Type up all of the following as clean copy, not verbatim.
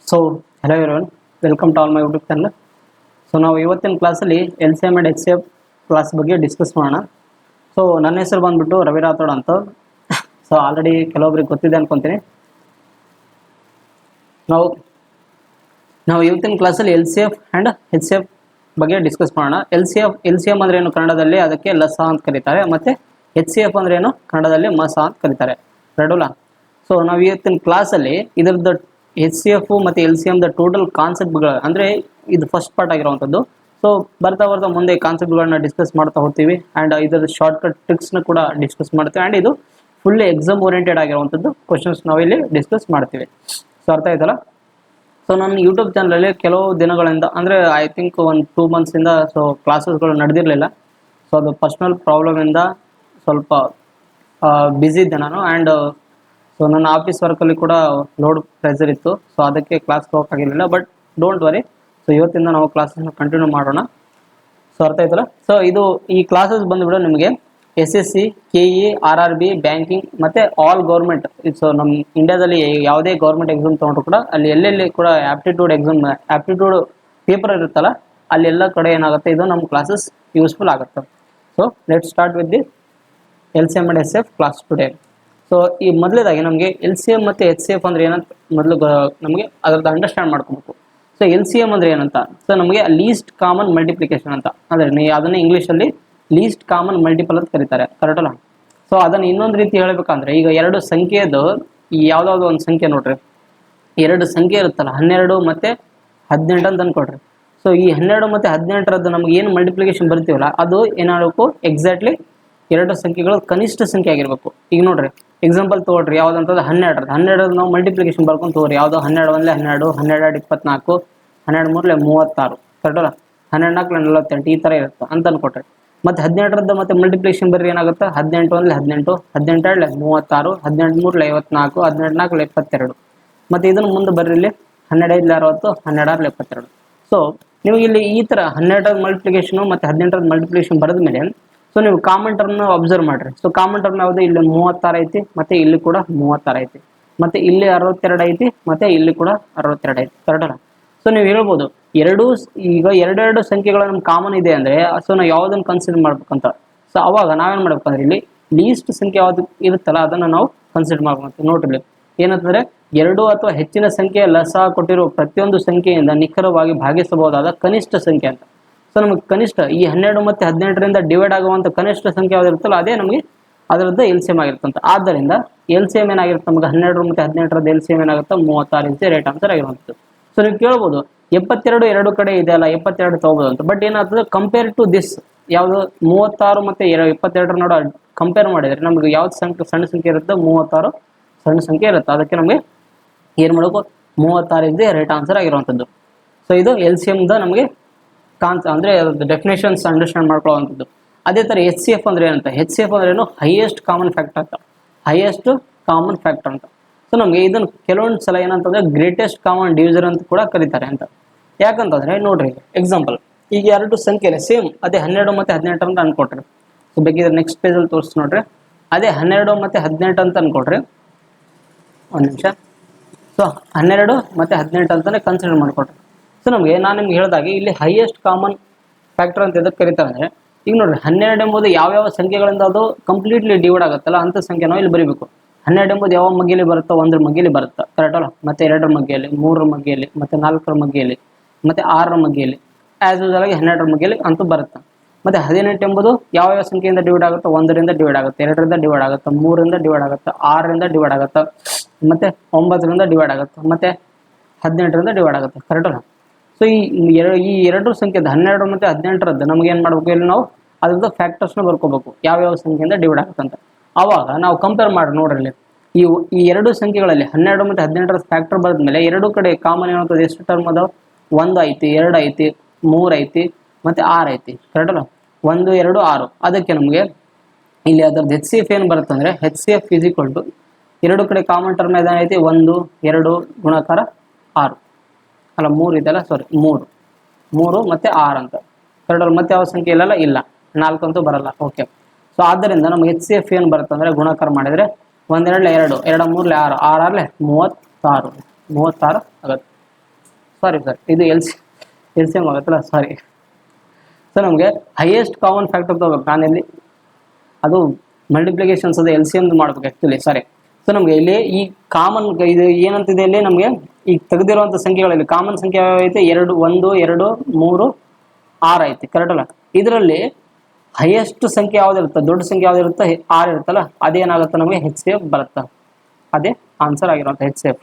So hello everyone, welcome to all my YouTube channel. So ನಾವು ಇವತ್ತಿನ ಕ್ಲಾಸಲ್ಲಿ LCM and HCF class ಬಗ್ಗೆ discuss ಮಾಡೋಣ. ಸೊ ನನ್ನ ಹೆಸರು ಬಂದುಬಿಟ್ಟು ರವಿ ರಾಥೋಡ್ ಅಂತ. ಸೊ ಆಲ್ರೆಡಿ ಕೆಲವೊಬ್ರಿಗೆ ಗೊತ್ತಿದೆ ಅನ್ಕೊತೀನಿ. ನಾವು ಇವತ್ತಿನ ಕ್ಲಾಸಲ್ಲಿ LCF ಆ್ಯಂಡ್ HCF ಬಗ್ಗೆ ಡಿಸ್ಕಸ್ ಮಾಡೋಣ. LCM ಅಂದ್ರೆ ಏನು ಕನ್ನಡದಲ್ಲಿ, ಅದಕ್ಕೆ ಲಸ ಅಂತ ಕರೀತಾರೆ. ಮತ್ತು HCF ಅಂದ್ರೆ ಏನು ಕನ್ನಡದಲ್ಲಿ ಮಸ ಅಂತ ಕರೀತಾರೆ. ರೆಡೋಲಾ. ಸೊ ನಾವು ಇವತ್ತಿನ ಕ್ಲಾಸಲ್ಲಿ ಇದರದ್ದು HCF ಮತ್ತು LCM ದ ಟೋಟಲ್ ಕಾನ್ಸೆಪ್ಟ್ಗಳು, ಅಂದರೆ ಇದು ಫಸ್ಟ್ ಪಾರ್ಟ್ ಆಗಿರುವಂಥದ್ದು. ಸೊ ಬರ್ತಾ ಮುಂದೆ ಕಾನ್ಸೆಪ್ಟ್ಗಳನ್ನ ಡಿಸ್ಕಸ್ ಮಾಡ್ತಾ ಹೋಗ್ತೀವಿ. ಆ್ಯಂಡ್ ಇದರ ಶಾರ್ಟ್ಕಟ್ ಟ್ರಿಕ್ಸ್ನ ಕೂಡ ಡಿಸ್ಕಸ್ ಮಾಡ್ತೀವಿ. ಆ್ಯಂಡ್ ಇದು ಫುಲ್ಲಿ ಎಕ್ಸಾಮ್ ಓರಿಯೆಂಟೆಡ್ ಆಗಿರುವಂಥದ್ದು ಕ್ವಶನ್ಸ್ ನಾವಿಲ್ಲಿ ಡಿಸ್ಕಸ್ ಮಾಡ್ತೀವಿ. ಸೊ ಅರ್ಥ ಆಯ್ತಲ್ಲ. ಸೊ ನನ್ನ ಯೂಟ್ಯೂಬ್ ಚಾನಲಲ್ಲಿ ಕೆಲವು ದಿನಗಳಿಂದ, ಅಂದರೆ ಐ ಥಿಂಕ್ ಒಂದು 2 ಮಂತ್ಸಿಂದ ಸೊ ಕ್ಲಾಸಸ್ಗಳು ನಡೆದಿರಲಿಲ್ಲ. ಸೊ ಅದು ಪರ್ಸ್ನಲ್ ಪ್ರಾಬ್ಲಮಿಂದ ಸ್ವಲ್ಪ ಬ್ಯುಸಿ ಇದ್ದೆ ನಾನು. ಆ್ಯಂಡ್ ಸೊ ನನ್ನ ಆಫೀಸ್ ವರ್ಕಲ್ಲಿ ಕೂಡ ಲೋಡ್ ಪ್ರೆಷರ್ ಇತ್ತು. ಸೊ ಅದಕ್ಕೆ ಕ್ಲಾಸ್ ಹೋಗೋಕ್ಕಾಗಿರಲಿಲ್ಲ. ಬಟ್ ಡೋಂಟ್ ವರಿ, ಸೊ ಇವತ್ತಿಂದ ನಾವು ಕ್ಲಾಸಸ್ನ ಕಂಟಿನ್ಯೂ ಮಾಡೋಣ. ಸೊ ಅರ್ಥ ಆಯ್ತಲ್ಲ. ಸೊ ಈ ಕ್ಲಾಸಸ್ ಬಂದುಬಿಡು ನಿಮಗೆ SSC, KE, RRB, ಬ್ಯಾಂಕಿಂಗ್ ಮತ್ತು ಆಲ್ ಗೌರ್ಮೆಂಟ್. ಸೊ ನಮ್ಮ ಇಂಡಿಯಾದಲ್ಲಿ ಯಾವುದೇ ಗೌರ್ಮೆಂಟ್ ಎಕ್ಸಾಮ್ ತೊಗೊಂಡ್ರು ಕೂಡ ಅಲ್ಲಿ ಎಲ್ಲೆಲ್ಲಿ ಕೂಡ ಆ್ಯಪ್ಟಿಟ್ಯೂಡ್ ಪೇಪರ್ ಇರುತ್ತಲ್ಲ, ಅಲ್ಲೆಲ್ಲ ಕಡೆ ಏನಾಗುತ್ತೆ, ಇದು ನಮ್ಮ ಕ್ಲಾಸಸ್ ಯೂಸ್ಫುಲ್ ಆಗುತ್ತೆ. So let start with the LCM and HCF class today. So ಈ ಮೊದಲೇದಾಗಿ ನಮಗೆ LCM ಮತ್ತು HCF ಅಂದರೆ ಏನಂತ ಮೊದಲು ನಮಗೆ ಅದರದ್ದು ಅಂಡರ್ಸ್ಟ್ಯಾಂಡ್ ಮಾಡ್ಕೋಬೇಕು. ಸೊ LCM ಅಂದರೆ ಏನಂತ, ಸೊ ನಮಗೆ ಲೀಸ್ಟ್ ಕಾಮನ್ ಮಲ್ಟಿಪ್ಲಿಕೇಶನ್ ಅಂತ, ಅಂದರೆ ಅದನ್ನೇ ಇಂಗ್ಲೀಷಲ್ಲಿ ಲೀಸ್ಟ್ ಕಾಮನ್ ಮಲ್ಟಿಪಲ್ ಅಂತ ಕರೀತಾರೆ, ಕರೆಕ್ಟಲ್ಲ. ಸೊ ಅದನ್ನು ಇನ್ನೊಂದು ರೀತಿ ಹೇಳಬೇಕಂದ್ರೆ, ಈಗ ಎರಡು ಸಂಖ್ಯೆದು ಯಾವುದಾದ್ರು ಒಂದು ಸಂಖ್ಯೆ ನೋಡ್ರಿ, ಎರಡು ಸಂಖ್ಯೆ ಇರುತ್ತಲ್ಲ, 12 ಮತ್ತು 18 ಅಂತ ಅಂದ್ಕೊಡ್ರಿ. ಸೊ ಈ 12 ಮತ್ತು 18ರದ್ದು ನಮ್ಗೆ ಏನು ಮಲ್ಟಿಪ್ಲಿಕೇಶನ್ ಬರ್ತೀವಲ್ಲ, ಅದು ಏನಾಗಬೇಕು, ಎಕ್ಸಾಕ್ಟ್ಲಿ ಎರಡು ಸಂಖ್ಯೆಗಳು ಕನಿಷ್ಠ ಸಂಖ್ಯೆ ಆಗಿರಬೇಕು. ಈಗ ನೋಡ್ರಿ ಎಕ್ಸಾಂಪಲ್ ತೊಗೊಳ್ರಿ, ಯಾವುದಂತಂದ್ರೆ 12 ನಾವು ಮಲ್ಟಿಪ್ಲಿಕೇಶನ್ ಬರ್ಕೊಂಡು ತೊಗೊಳ್ರಿ. ಯಾವುದೋ 12 1 12, 12 24, 12 3 36, ಕರೆಕ್ಟಲ್ಲ. 12 4 48 ಈ ಥರ ಇರುತ್ತೆ ಅಂತ ಅಂದ್ಕೊಟ್ರಿ. ಮತ್ತು 18ರದ್ದು ಮತ್ತೆ ಮಲ್ಟಿಪ್ಲಿಕೇಶನ್ ಬರ್ರಿ, ಏನಾಗುತ್ತೆ, 18 1 18, 18 2 36, 18 3 54, 18 4 72. ಮತ್ತು ಇದನ್ನು ಮುಂದೆ ಬರ್ರಿ, ಇಲ್ಲಿ 12 5 60, 12 6 72. ಸೊ ನಿಮಗೆ ಇಲ್ಲಿ ಈ ಥರ 12ರ ಮಲ್ಟಿಪ್ಲಿಕೇಶನು ಮತ್ತು 18ರ ಮಲ್ಟಿಪ್ಲಿಕೇಶನ್ ಬರೆದ ಮೇಲೆ ಸೊ ನೀವು ಕಾಮನ್ ಟರ್ಮ್ನ ಅಬ್ಸರ್ವ್ ಮಾಡಿರಿ. ಸೊ ಕಾಮನ್ ಟರ್ಮ್ ಯಾವುದು, ಇಲ್ಲಿ 36 ಐತಿ, ಮತ್ತು ಇಲ್ಲಿ ಕೂಡ 36 ಐತಿ, ಮತ್ತು ಇಲ್ಲಿ 62 ಐತಿ, ಮತ್ತು ಇಲ್ಲಿ ಕೂಡ 62 ಐತಿ, ಕರೆಕ್ಟಲ್ಲ. ಸೊ ನೀವು ಹೇಳ್ಬೋದು ಈಗ ಎರಡೆರಡು ಸಂಖ್ಯೆಗಳು ನಮ್ಗೆ ಕಾಮನ್ ಇದೆ ಅಂದರೆ, ಸೊ ನಾವು ಯಾವುದನ್ನು ಕನ್ಸಿಡರ್ ಮಾಡ್ಬೇಕಂತ. ಸೊ ಅವಾಗ ನಾವೇನು ಮಾಡ್ಬೇಕಂದ್ರೆ, ಇಲ್ಲಿ ಲೀಸ್ಟ್ ಸಂಖ್ಯೆ ಯಾವುದು ಇರುತ್ತಲ್ಲ ಅದನ್ನು ನಾವು ಕನ್ಸಿಡರ್ ಮಾಡ್ಬೇಕಂತ. ನೋಡ್ರಿ ಏನಂತಂದರೆ, 2 ಅಥವಾ ಹೆಚ್ಚಿನ ಸಂಖ್ಯೆ ಲಸ ಕೊಟ್ಟಿರೋ ಪ್ರತಿಯೊಂದು ಸಂಖ್ಯೆಯಿಂದ ನಿಖರವಾಗಿ ಭಾಗಿಸಬಹುದಾದ ಕನಿಷ್ಠ ಸಂಖ್ಯೆ ಅಂತ. ಸೊ ನಮಗೆ ಕನಿಷ್ಠ ಈ 12 ಮತ್ತು 18ರಿಂದ ಡಿವೈಡ್ ಆಗುವಂಥ ಕನಿಷ್ಠ ಸಂಖ್ಯೆ ಯಾವುದಿರುತ್ತಲ್ಲ, ಅದೇ ನಮಗೆ ಅದರದ್ದು LCM ಆಗಿರುತ್ತಂತ. ಆದ್ದರಿಂದ LCM ಏನಾಗಿರುತ್ತೆ ನಮಗೆ, 12 ಮತ್ತು 18ರದ್ದು LCM ಏನಾಗುತ್ತೆ, 36 ಇಂಚ್ ರೈಟ್ ಆನ್ಸರ್ ಆಗಿರುವಂಥದ್ದು. ಸೊ ನೀವು ಕೇಳ್ಬೋದು, 72 ಎರಡು ಕಡೆ ಇದೆ ಅಲ್ಲ, 72 ತೊಗೋಬೋದು ಅಂತ. ಬಟ್ ಏನಾಗ್ತದೆ, ಕಂಪೇರ್ ಟು ದಿಸ್ ಯಾವುದು 36 ಮತ್ತು 22 ನೋಡೋ ಕಂಪೇರ್ ಮಾಡಿದರೆ ನಮಗೆ ಯಾವ್ದು ಸಣ್ಣ ಸಂಖ್ಯೆ ಇರುತ್ತೆ, 36 ಸಣ್ಣ ಸಂಖ್ಯೆ ಇರುತ್ತೆ. ಅದಕ್ಕೆ ನಮಗೆ ಏನು ಮಾಡಬೇಕು, 36 ಇದೆ ರೈಟ್ ಆನ್ಸರ್ ಆಗಿರುವಂಥದ್ದು. ಸೊ ಇದು LCMದ ನಮಗೆ ಅಂದರೆ ಡೆಫಿನೇಷನ್ಸ್ ಅಂಡರ್ಸ್ಟ್ಯಾಂಡ್ ಮಾಡ್ಕೊಳ್ಳುವಂಥದ್ದು. ಅದೇ ಥರ HCF ಅಂದರೆ ಏನಂತ, HCF ಅಂದ್ರೆ ಏನು, ಹೈಯೆಸ್ಟ್ ಕಾಮನ್ ಫ್ಯಾಕ್ಟರ್ ಅಂತ, ಹೈಯೆಸ್ಟ್ ಕಾಮನ್ ಫ್ಯಾಕ್ಟರ್ ಅಂತ. ಸೊ ನಮಗೆ ಇದನ್ನು ಕೆಲವೊಂದು ಸಲ ಏನಂತಂದರೆ ಗ್ರೇಟೆಸ್ಟ್ ಕಾಮನ್ ಡಿವಿಸರ್ ಅಂತ ಕೂಡ ಕರೀತಾರೆ ಅಂತ. ಯಾಕಂತಂದರೆ ನೋಡ್ರಿ, ಎಕ್ಸಾಂಪಲ್ ಈಗ ಎರಡು ಸಂಖ್ಯೆನೇ ಸೇಮ್, ಅದೇ 12 ಮತ್ತು 18 ಅಂತ ಅನ್ಕೊಟ್ರಿ. ಸೊ ಬೇಕಿದ್ರೆ ನೆಕ್ಸ್ಟ್ ಪೇಜಲ್ಲಿ ತೋರಿಸಿ ನೋಡ್ರಿ, ಅದೇ 12 ಮತ್ತು 18 ಅಂತ ಅನ್ಕೊಟ್ರಿ. ಒಂದು ನಿಮಿಷ. ಸೊ 12 ಮತ್ತು 18 ಅಂತಲೇ ಕನ್ಸಿಡರ್ ಮಾಡಿಕೊಟ್ರಿ. ಸೊ ನಮಗೆ ನಾನು ನಿಮ್ಗೆ ಹೇಳಿದಾಗೆ ಇಲ್ಲಿ ಹೈಯೆಸ್ಟ್ ಕಾಮನ್ ಫ್ಯಾಕ್ಟರ್ ಅಂತ ಎದಕ್ಕೆ ಕರೀತಾರೆ ಅಂದರೆ, ಈಗ ನೋಡ್ರಿ 12 ಎಂಬುದು ಯಾವ್ಯಾವ ಸಂಖ್ಯೆಗಳಿಂದ ಅದು ಕಂಪ್ಲೀಟ್ಲಿ ಡಿವೈಡ್ ಆಗುತ್ತಲ್ಲ ಅಂಥ ಸಂಖ್ಯೆ ನಾವು ಇಲ್ಲಿ ಬರೀಬೇಕು. 12 ಎಂಬುದು ಯಾವ ಮಗ್ಗಿಯಲ್ಲಿ ಬರುತ್ತೋ, 1ರ ಮಗ್ಗಿಯಲ್ಲಿ ಬರುತ್ತೆ, ಕರೆಕ್ಟ್ ಅಲ್ಲ. ಮತ್ತು 2ರ ಮಗ್ಗಿಯಲ್ಲಿ, 3ರ ಮಗ್ಗಿಯಲ್ಲಿ, ಮತ್ತು 4ರ ಮಗ್ಗಿಯಲ್ಲಿ, ಮತ್ತು 6ರ ಮಗ್ಗಿಯಲ್ಲಿ, ಆ್ಯಸ್ ಯೂಶುವಲ್ ಆಗಿ 12ರ ಮಗ್ಗಿಯಲ್ಲಿ ಅಂತೂ ಬರುತ್ತೆ. ಮತ್ತು 18 ಎಂಬುದು ಯಾವ ಸಂಖ್ಯೆಯಿಂದ ಡಿವೈಡ್ ಆಗುತ್ತೆ, 1ರಿಂದ ಡಿವೈಡ್ ಆಗುತ್ತೆ, 2ರಿಂದ ಡಿವೈಡ್ ಆಗುತ್ತೆ, 3ರಿಂದ ಡಿವೈಡ್ ಆಗುತ್ತೆ, 6ರಿಂದ ಡಿವೈಡ್ ಆಗುತ್ತೆ, ಮತ್ತು 9ರಿಂದ ಡಿವೈಡ್ ಆಗುತ್ತೆ, ಮತ್ತು 18ರಿಂದ ಡಿವೈಡ್ ಆಗುತ್ತೆ, ಕರೆಕ್ಟ್ ಅಲ್ಲ. ಸೊ ಈ ಎರಡು ಸಂಖ್ಯೆದ 12 ಮತ್ತು 18ರದ್ದು ನಮ್ಗೆ ಏನು ಮಾಡಬೇಕು, ಇಲ್ಲಿ ನಾವು ಅದ್ರದ್ದು ಫ್ಯಾಕ್ಟರ್ಸ್ನ ಬರ್ಕೋಬೇಕು, ಯಾವ್ಯಾವ ಸಂಖ್ಯೆಯಿಂದ ಡಿವೈಡ್ ಆಗುತ್ತಂತ. ಆವಾಗ ನಾವು ಕಂಪೇರ್ ಮಾಡಿ ನೋಡ್ರಿ, ಈ ಎರಡು ಸಂಖ್ಯೆಗಳಲ್ಲಿ 12 ಮತ್ತು 18ರ ಫ್ಯಾಕ್ಟರ್ ಬರೆದ ಮೇಲೆ ಎರಡೂ ಕಡೆ ಕಾಮನ್ ಏನಾಗ್ತದೆ, ಎಷ್ಟು ಟರ್ಮ್ ಅದಾವ, 1 ಐತಿ, 2 ಐತಿ, 3 ಐತಿ, ಮತ್ತು 6 ಐತಿ, ಕರೆಕ್ಟ್ ಅಲ್ಲ. 1 2 6. ಅದಕ್ಕೆ ನಮಗೆ ಇಲ್ಲಿ ಅದರದ್ದು HCF ಏನು ಬರುತ್ತೆ ಅಂದರೆ, HCF ಈಸ್ ಈಕ್ವಲ್ ಟು ಎರಡು ಕಡೆ ಕಾಮನ್ ಟರ್ಮ್ ಏನಾಯ್ತಿ, 1 2 ಗುಣಾಕಾರ 6 ಅಲ್ಲ 3 ಇದೆಲ್ಲ, ಸಾರಿ 3 ಮತ್ತು 6 ಅಂತ, ಕರೆಕ್ಟ್. ಮತ್ತೆ ಯಾವ ಸಂಖ್ಯೆ ಇಲ್ಲ 4 ಅಂತೂ ಬರಲ್ಲ. ಓಕೆ. ಸೊ ಆದ್ದರಿಂದ ನಮಗೆ HCF ಏನು ಬರುತ್ತೆ ಅಂದರೆ, ಗುಣಾಕಾರ ಮಾಡಿದರೆ 1 2 2 2 3 6 6 6 36 ಆಗುತ್ತೆ. ಸಾರಿ ಸರ್, ಇದು ಎಲ್ ಸಿ ಎಮ್ ಆಗುತ್ತಲ್ಲ, ಸಾರಿ ಸರ್. ನಮಗೆ ಹೈಯೆಸ್ಟ್ ಕಾಮನ್ ಫ್ಯಾಕ್ಟರ್ ತಗೋಬೇಕು ನಾನೆಲ್ಲಿ, ಅದು ಮಲ್ಟಿಪ್ಲಿಕೇಶನ್ಸ್ ಅದು ಎಲ್ ಸಿ ಎಮ್ ಮಾಡ್ಬೇಕು ಆ್ಯಕ್ಚುಲಿ, ಸಾರಿ. ಸೊ ನಮಗೆ ಇಲ್ಲಿ ಈ ಕಾಮನ್ ಇದು ಏನಂತಿದೆ ಇಲ್ಲಿ ನಮಗೆ ಈಗ ತೆಗೆದಿರುವಂಥ ಸಂಖ್ಯೆಗಳಲ್ಲಿ ಕಾಮನ್ ಸಂಖ್ಯೆ ಐತೆ 2 1 2 3 6 ಐತಿ, ಕರೆಕ್ಟ್ ಅಲ್ಲ. ಇದರಲ್ಲಿ ಹೈಯೆಸ್ಟ್ ಸಂಖ್ಯೆ ಯಾವ್ದಿರುತ್ತೆ, ದೊಡ್ಡ ಸಂಖ್ಯೆ ಯಾವ್ದಿರುತ್ತೆ 6 ಇರುತ್ತಲ್ಲ, ಅದೇನಾಗುತ್ತೆ ನಮಗೆ ಹೆಚ್ ಸಿ ಎಫ್ ಬರುತ್ತೆ. ಅದೇ ಆನ್ಸರ್ ಆಗಿರುವಂಥ ಹೆಚ್ ಸಿ ಎಫ್.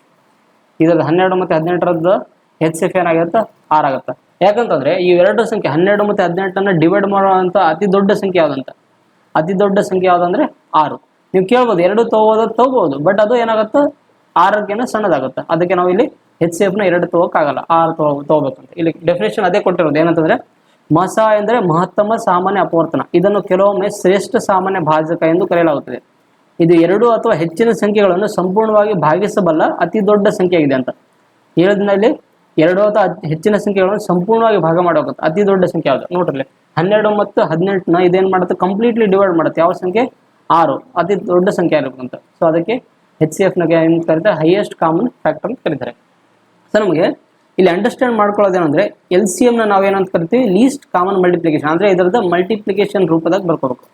ಇದ್ರದ್ದು 12 ಮತ್ತು 18ರದ್ದು ಹೆಚ್ ಸಿ ಎಫ್ ಏನಾಗುತ್ತೆ 6 ಆಗುತ್ತೆ. ಯಾಕಂತಂದ್ರೆ ಈ ಎರಡು ಸಂಖ್ಯೆ 12 ಮತ್ತು 18 ಡಿವೈಡ್ ಮಾಡುವಂಥ ಅತಿ ದೊಡ್ಡ ಸಂಖ್ಯೆ ಯಾವ್ದಂತ, ಅತಿ ದೊಡ್ಡ ಸಂಖ್ಯೆ ಯಾವ್ದಂದ್ರೆ 6. ನೀವು ಕೇಳ್ಬೋದು 2 ತಗೋಬಹುದು, ಬಟ್ ಅದು ಏನಾಗುತ್ತೆ 6ಕ್ಕಿಂತ ಸಣ್ಣದಾಗುತ್ತೆ. ಅದಕ್ಕೆ ನಾವು ಇಲ್ಲಿ ಹೆಚ್ ಸಿ ಎಫ್ ನ 2 ತಗೋಕ್ಕಾಗಲ್ಲ, 6 ತಗೋಬೇಕಂತ. ಇಲ್ಲಿ ಡೆಫಿನೇಷನ್ ಅದೇ ಕೊಟ್ಟಿರೋದು. ಏನಂತಂದ್ರೆ ಮಸ ಎಂದರೆ ಮಹತ್ತಮ ಸಾಮಾನ್ಯ ಅಪವರ್ತನ, ಇದನ್ನು ಕೆಲವೊಮ್ಮೆ ಶ್ರೇಷ್ಠ ಸಾಮಾನ್ಯ ಭಾಜಕ ಎಂದು ಕರೆಯಲಾಗುತ್ತದೆ. ಇದು 2 ಅಥವಾ ಹೆಚ್ಚಿನ ಸಂಖ್ಯೆಗಳನ್ನು ಸಂಪೂರ್ಣವಾಗಿ ಭಾಗಿಸಬಲ್ಲ ಅತಿ ದೊಡ್ಡ ಸಂಖ್ಯೆ ಆಗಿದೆ ಅಂತ ಹೇಳಿದ್ಮೇಲೆ 2 ಅಥವಾ ಹೆಚ್ಚಿನ ಸಂಖ್ಯೆಗಳನ್ನು ಸಂಪೂರ್ಣವಾಗಿ ಭಾಗ ಮಾಡೋಗುತ್ತೆ ಅತಿ ದೊಡ್ಡ ಸಂಖ್ಯೆ ಯಾವುದು ನೋಡ್ರಿ. 12 ಮತ್ತು 18ನ ಇದೇನು ಮಾಡುತ್ತೆ, ಕಂಪ್ಲೀಟ್ಲಿ ಡಿವೈಡ್ ಮಾಡುತ್ತೆ. ಯಾವ ಸಂಖ್ಯೆ 6 ಅತಿ ದೊಡ್ಡ ಸಂಖ್ಯೆ ಆಗಿರ್ಬೇಕಂತ. ಸೊ ಅದಕ್ಕೆ ಹೆಚ್ ಸಿ ಎಫ್ ನಾಗೆ ಏನು ಕರೀತಾರೆ, ಹೈಯೆಸ್ಟ್ ಕಾಮನ್ ಫ್ಯಾಕ್ಟರ್ ಅಂತ ಕರೀತಾರೆ. ಸೊ ನಮಗೆ ಇಲ್ಲಿ ಅಂಡರ್ಸ್ಟ್ಯಾಂಡ್ ಮಾಡ್ಕೊಳ್ಳೋದೇನಂದ್ರೆ ಎಲ್ ಸಿ ಎಮ್ ನಾವೇನಂತ ಕರಿತೀವಿ, ಲೀಸ್ಟ್ ಕಾಮನ್ ಮಲ್ಟಿಪ್ಲಿಕೇಶನ್. ಅಂದ್ರೆ ಇದರದ ಮಲ್ಟಿಪ್ಲಿಕೇಶನ್ ರೂಪದಾಗ ಬರ್ಕೋಬೇಕು,